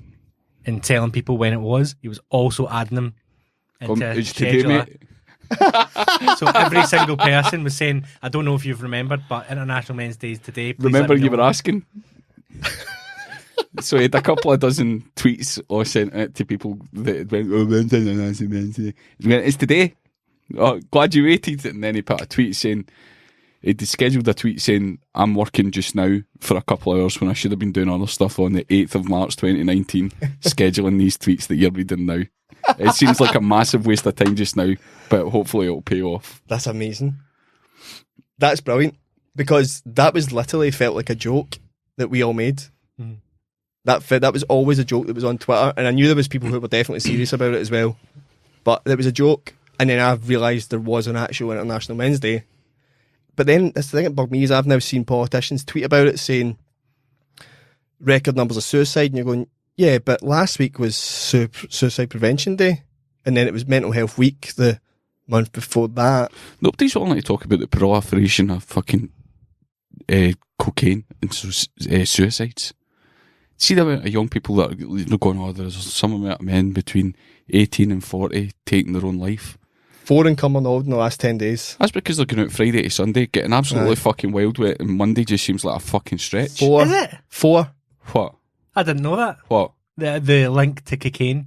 and telling people when it was, he was also adding them into his schedule. So every single person was saying, I don't know if you've remembered, but International Men's Day is today. Please Remember you were asking? So he had a couple of dozen tweets or sent it to people that went, when's International Men's Day? He went, it's today. Oh, glad you waited. And then he put a tweet saying, he'd scheduled a tweet saying, I'm working just now for a couple of hours when I should have been doing other stuff on the 8th of March 2019, scheduling these tweets that you're reading now. It seems like a massive waste of time just now, but hopefully it'll pay off. That's amazing. That's brilliant. Because that was literally felt like a joke that we all made. Mm. That was always a joke that was on Twitter, and I knew there was people who were definitely serious about it as well. But it was a joke, and then I realised there was an actual International Men's Day. But then the thing that bugged me is I've now seen politicians tweet about it saying record numbers of suicide, and you're going, yeah, but last week was Suicide Prevention Day, and then it was Mental Health Week the month before that. Nobody's wanting to talk about the proliferation of fucking cocaine and suicides. See the amount of young people that are going, there's some amount of men between 18 and 40 taking their own life. 4 in Cumbernauld in the last 10 days. That's because they're going out Friday to Sunday, getting absolutely fucking wild with it, and Monday just seems like a fucking stretch. 4. Is it? 4. What? I didn't know that. What? The link to cocaine.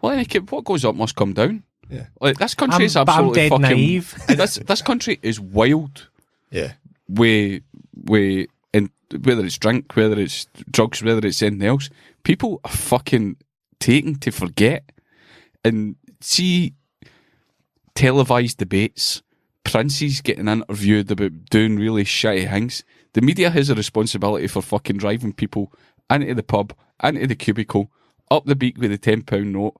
Well, what goes up must come down. Yeah. Like, this country is absolutely I'm dead fucking naive. This country is wild. Yeah. And whether it's drink, whether it's drugs, whether it's anything else, people are fucking taking to forget. And see televised debates, princes getting interviewed about doing really shitty things. The media has a responsibility for fucking driving people into the pub, into the cubicle, up the beak with a £10 note.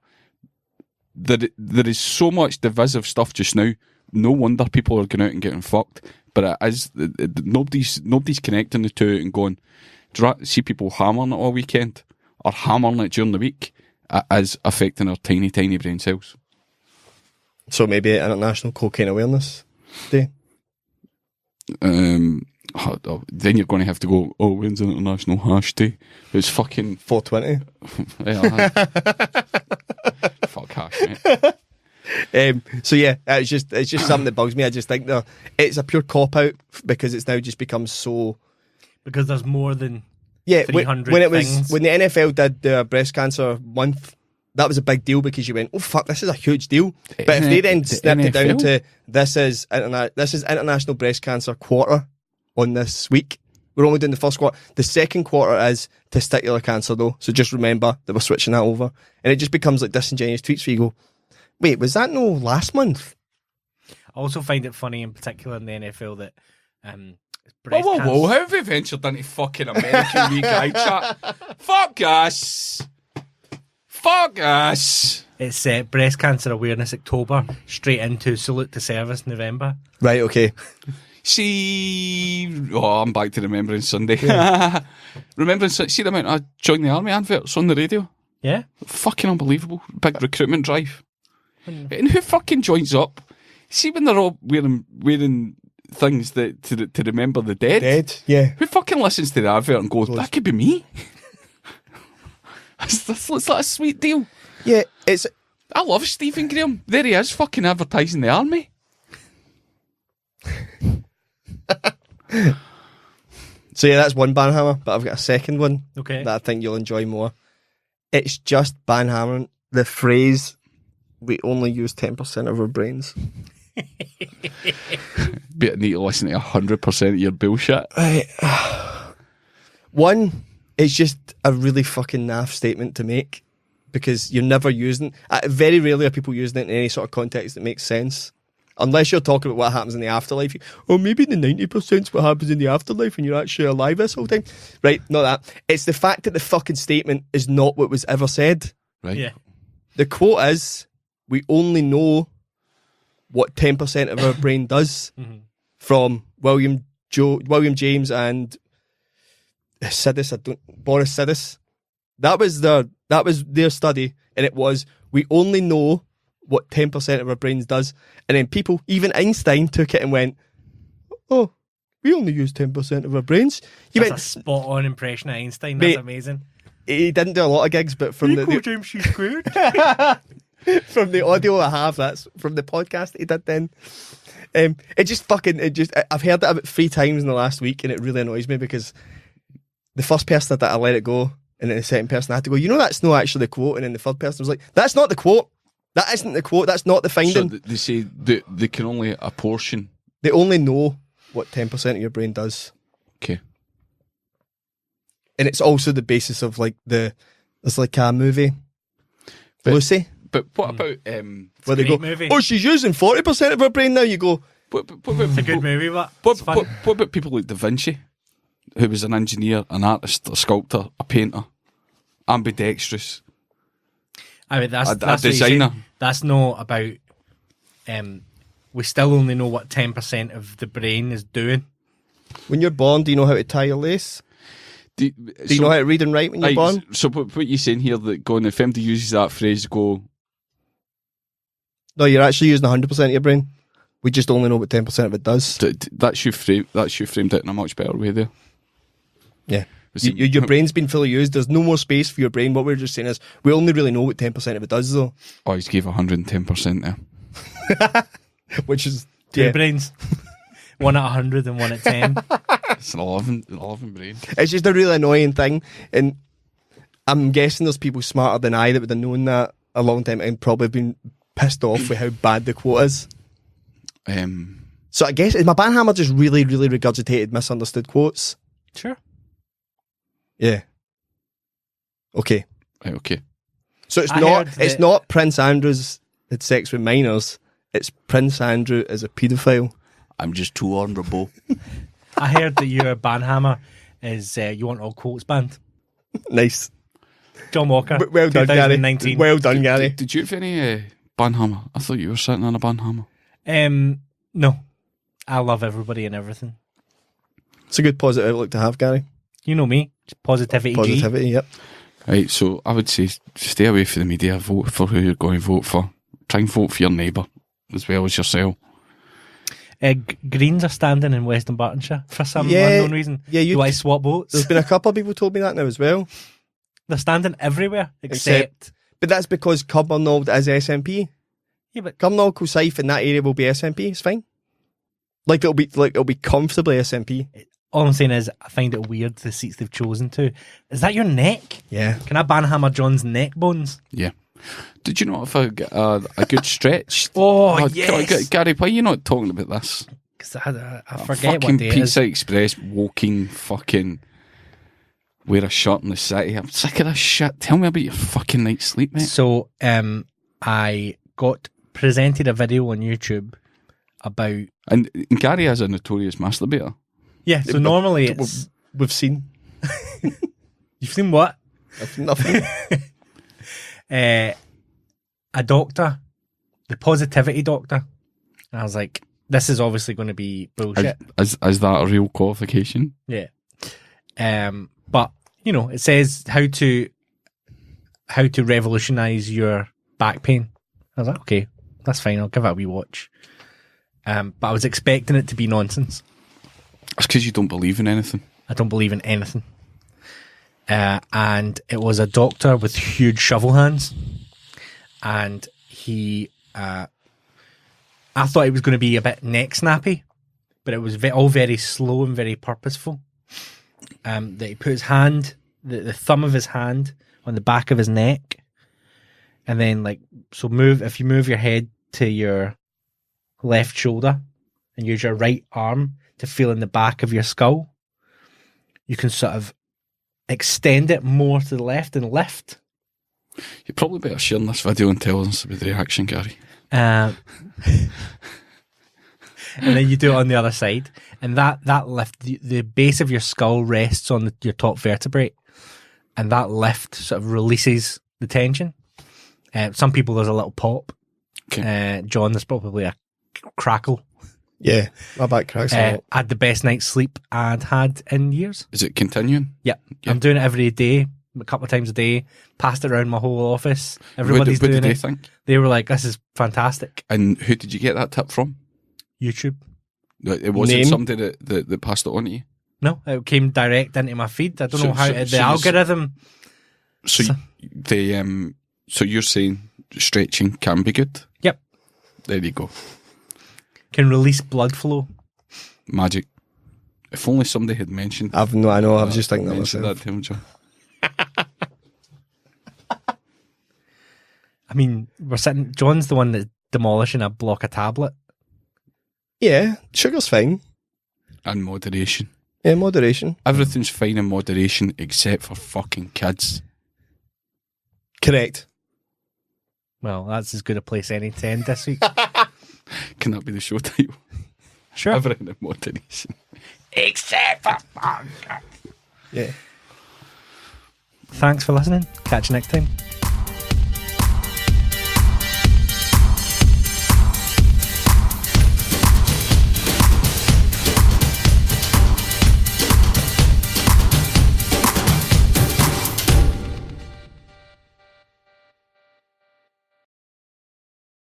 There is so much divisive stuff just now. No wonder people are going out and getting fucked. But it is, nobody's connecting the two and going, do you see people hammering it all weekend or hammering it during the week? It is affecting our tiny, tiny brain cells. So maybe International Cocaine Awareness Day? Then you're going to have to go, when's International Hash Day? It's fucking 420. Yeah, fuck hash, mate. So yeah, it's just something that bugs me. I just think that it's a pure cop out because it's now just become so. Because there's more than 300 things. When the NFL did the breast cancer month, that was a big deal because you went, oh fuck, this is a huge deal. But if they then snipped it down to this is International Breast Cancer Quarter on this week. We're only doing the first quarter. The second quarter is testicular cancer though. So just remember that we're switching that over. And it just becomes like disingenuous tweets where you go, wait, was that no last month? I also find it funny in particular in the NFL that Whoa, how have we ventured into fucking American wee guy chat? Fuck us. It's Breast Cancer Awareness October, straight into Salute to Service November. Right, okay. See, I'm back to remembering Sunday. Yeah. See the amount I joined the army adverts on the radio? Yeah. Fucking unbelievable. Big recruitment drive. And who fucking joins up? See when they're all wearing things that to remember the dead? Dead, yeah. Who fucking listens to the advert and goes, that could be me? It's like a sweet deal. Yeah, I love Stephen Graham. There he is, fucking advertising the army. So yeah, that's one Ban Hammer, but I've got a second one that I think you'll enjoy more. It's just Ban Hammering the phrase, we only use 10% of our brains. But I need to listen to 100% of your bullshit. Right. One, it's just a really fucking naff statement to make because you're never using... very rarely are people using it in any sort of context that makes sense. Unless you're talking about what happens in the afterlife. Maybe the 90% is what happens in the afterlife and you're actually alive this whole time. Right, not that. It's the fact that the fucking statement is not what was ever said. Right. Yeah. The quote is, we only know what 10% of our brain does, from William James and Boris Sidis. That was their study, and it was, we only know what 10% of our brains does. And then people, even Einstein, took it and went, oh, we only use 10% of our brains. That's a spot on impression of Einstein. That's amazing. He didn't do a lot of gigs, but from James C squared. From the audio I have, that's from the podcast he did then. I've heard it about 3 times in the last week, and it really annoys me because the first person that I let it go, and then the second person I had to go, that's not actually the quote, and then the third person was like, that's not the quote. That isn't the quote. That's not the finding. So they say they can only apportion. They only know what 10% of your brain does. Okay. And it's also the basis of there's like a movie, Lucy. But what about where they go, movie. oh, she's using 40% of her brain now. You go, it's a good movie, but what about people like Da Vinci, who was an engineer, an artist, a sculptor, a painter, ambidextrous? I mean, that's a designer. That's not about. We still only know what 10% of the brain is doing. When you're born, do you know how to tie your lace? Do you know how to read and write when you're born? So what you're saying here, that going, if somebody uses that phrase, go... No, you're actually using 100% of your brain. We just only know what 10% of it does. That's you framed it in a much better way there. Yeah. Your brain's been fully used. There's no more space for your brain. What we're just saying is, we only really know what 10% of it does, though. Oh, he's gave 110% there. Which is... Two brains. One at 100 and one at 10. It's an 11 brain. It's just a really annoying thing. And I'm guessing there's people smarter than I that would have known that a long time and probably been pissed off with how bad the quote is. So I guess, is my Ban Hammer just really, really regurgitated misunderstood quotes? Sure. Yeah. Okay. Right, okay. So it's not Prince Andrew's had sex with minors. It's Prince Andrew as a paedophile. I'm just too honourable. I heard that your Ban Hammer is You Want All Quotes band. Nice. John Walker. Well done, Gary. Well done, Gary. Did you have any Ban Hammer? I thought you were sitting on a Ban Hammer. No. I love everybody and everything. It's a good positive outlook to have, Gary. You know me. Positivity. Positivity, yep. Right, so I would say stay away from the media. Vote for who you're going to vote for. Try and vote for your neighbour as well as yourself. Greens are standing in Western Bartonshire for some unknown reason. Yeah, do I swap votes? There's been a couple of people told me that now as well. They're standing everywhere except... But that's because Cumbernauld is SNP. Yeah, but Cumbernauld, Kilsyth in that area will be SNP. It's fine. It'll be comfortably SNP. All I'm saying is, I find it weird the seats they've chosen to. Is that your neck? Yeah. Can I Ban Hammer John's neck bones? Yeah. Did you not have a good stretch? Oh, yes. Gary, why are you not talking about this? Because I forget Fucking what day it Pizza is. Express walking fucking wear a shirt in the city. I'm sick of this shit. Tell me about your fucking night's sleep, mate. So I got presented a video on YouTube about... And Gary is a notorious masturbator. Yeah, so normally it's... We've seen. You've seen what? I've nothing. A doctor, the positivity doctor. And I was like, this is obviously going to be bullshit. Is that a real qualification? Yeah. But, you know, it says how to revolutionise your back pain. I was like, okay, that's fine. I'll give it a wee watch. But I was expecting it to be nonsense. It's because you don't believe in anything. I don't believe in anything. And it was a doctor with huge shovel hands. And he, I thought it was going to be a bit neck snappy, but it was all very slow and very purposeful. That he put his hand, the thumb of his hand on the back of his neck. And then if you move your head to your left shoulder and use your right arm to feel in the back of your skull, you can sort of extend it more to the left and lift. You probably better share this video and tell us about the reaction, Gary. And then you do it on the other side, and that lift, the base of your skull rests on your top vertebrae, and that lift sort of releases the tension. Some people there's a little pop. Okay. John, there's probably a crackle. Yeah, my back cracks a lot. I had the best night's sleep I'd had in years. Is it continuing? Yeah. Yeah. I'm doing it every day, a couple of times a day. Passed it around my whole office. What Everybody's did doing they it. think? They were like, "This is fantastic." And who did you get that tip from? YouTube. It wasn't Name? somebody that passed it on to you? No, it came direct into my feed. I don't know how the algorithm. So you're saying stretching can be good? Yep. There you go. Can release blood flow. Magic. If only somebody had mentioned. I know. I was just thinking that mentioned myself. that to him, John. I mean, John's the one that's demolishing a block of tablet. Yeah, sugar's fine. And moderation. Yeah, moderation. Everything's fine in moderation except for fucking kids. Correct. Well, that's as good a place any to end this week. Can that be the show title? Sure. Everything in moderation. Except for fucking kids. Yeah. Thanks for listening. Catch you next time.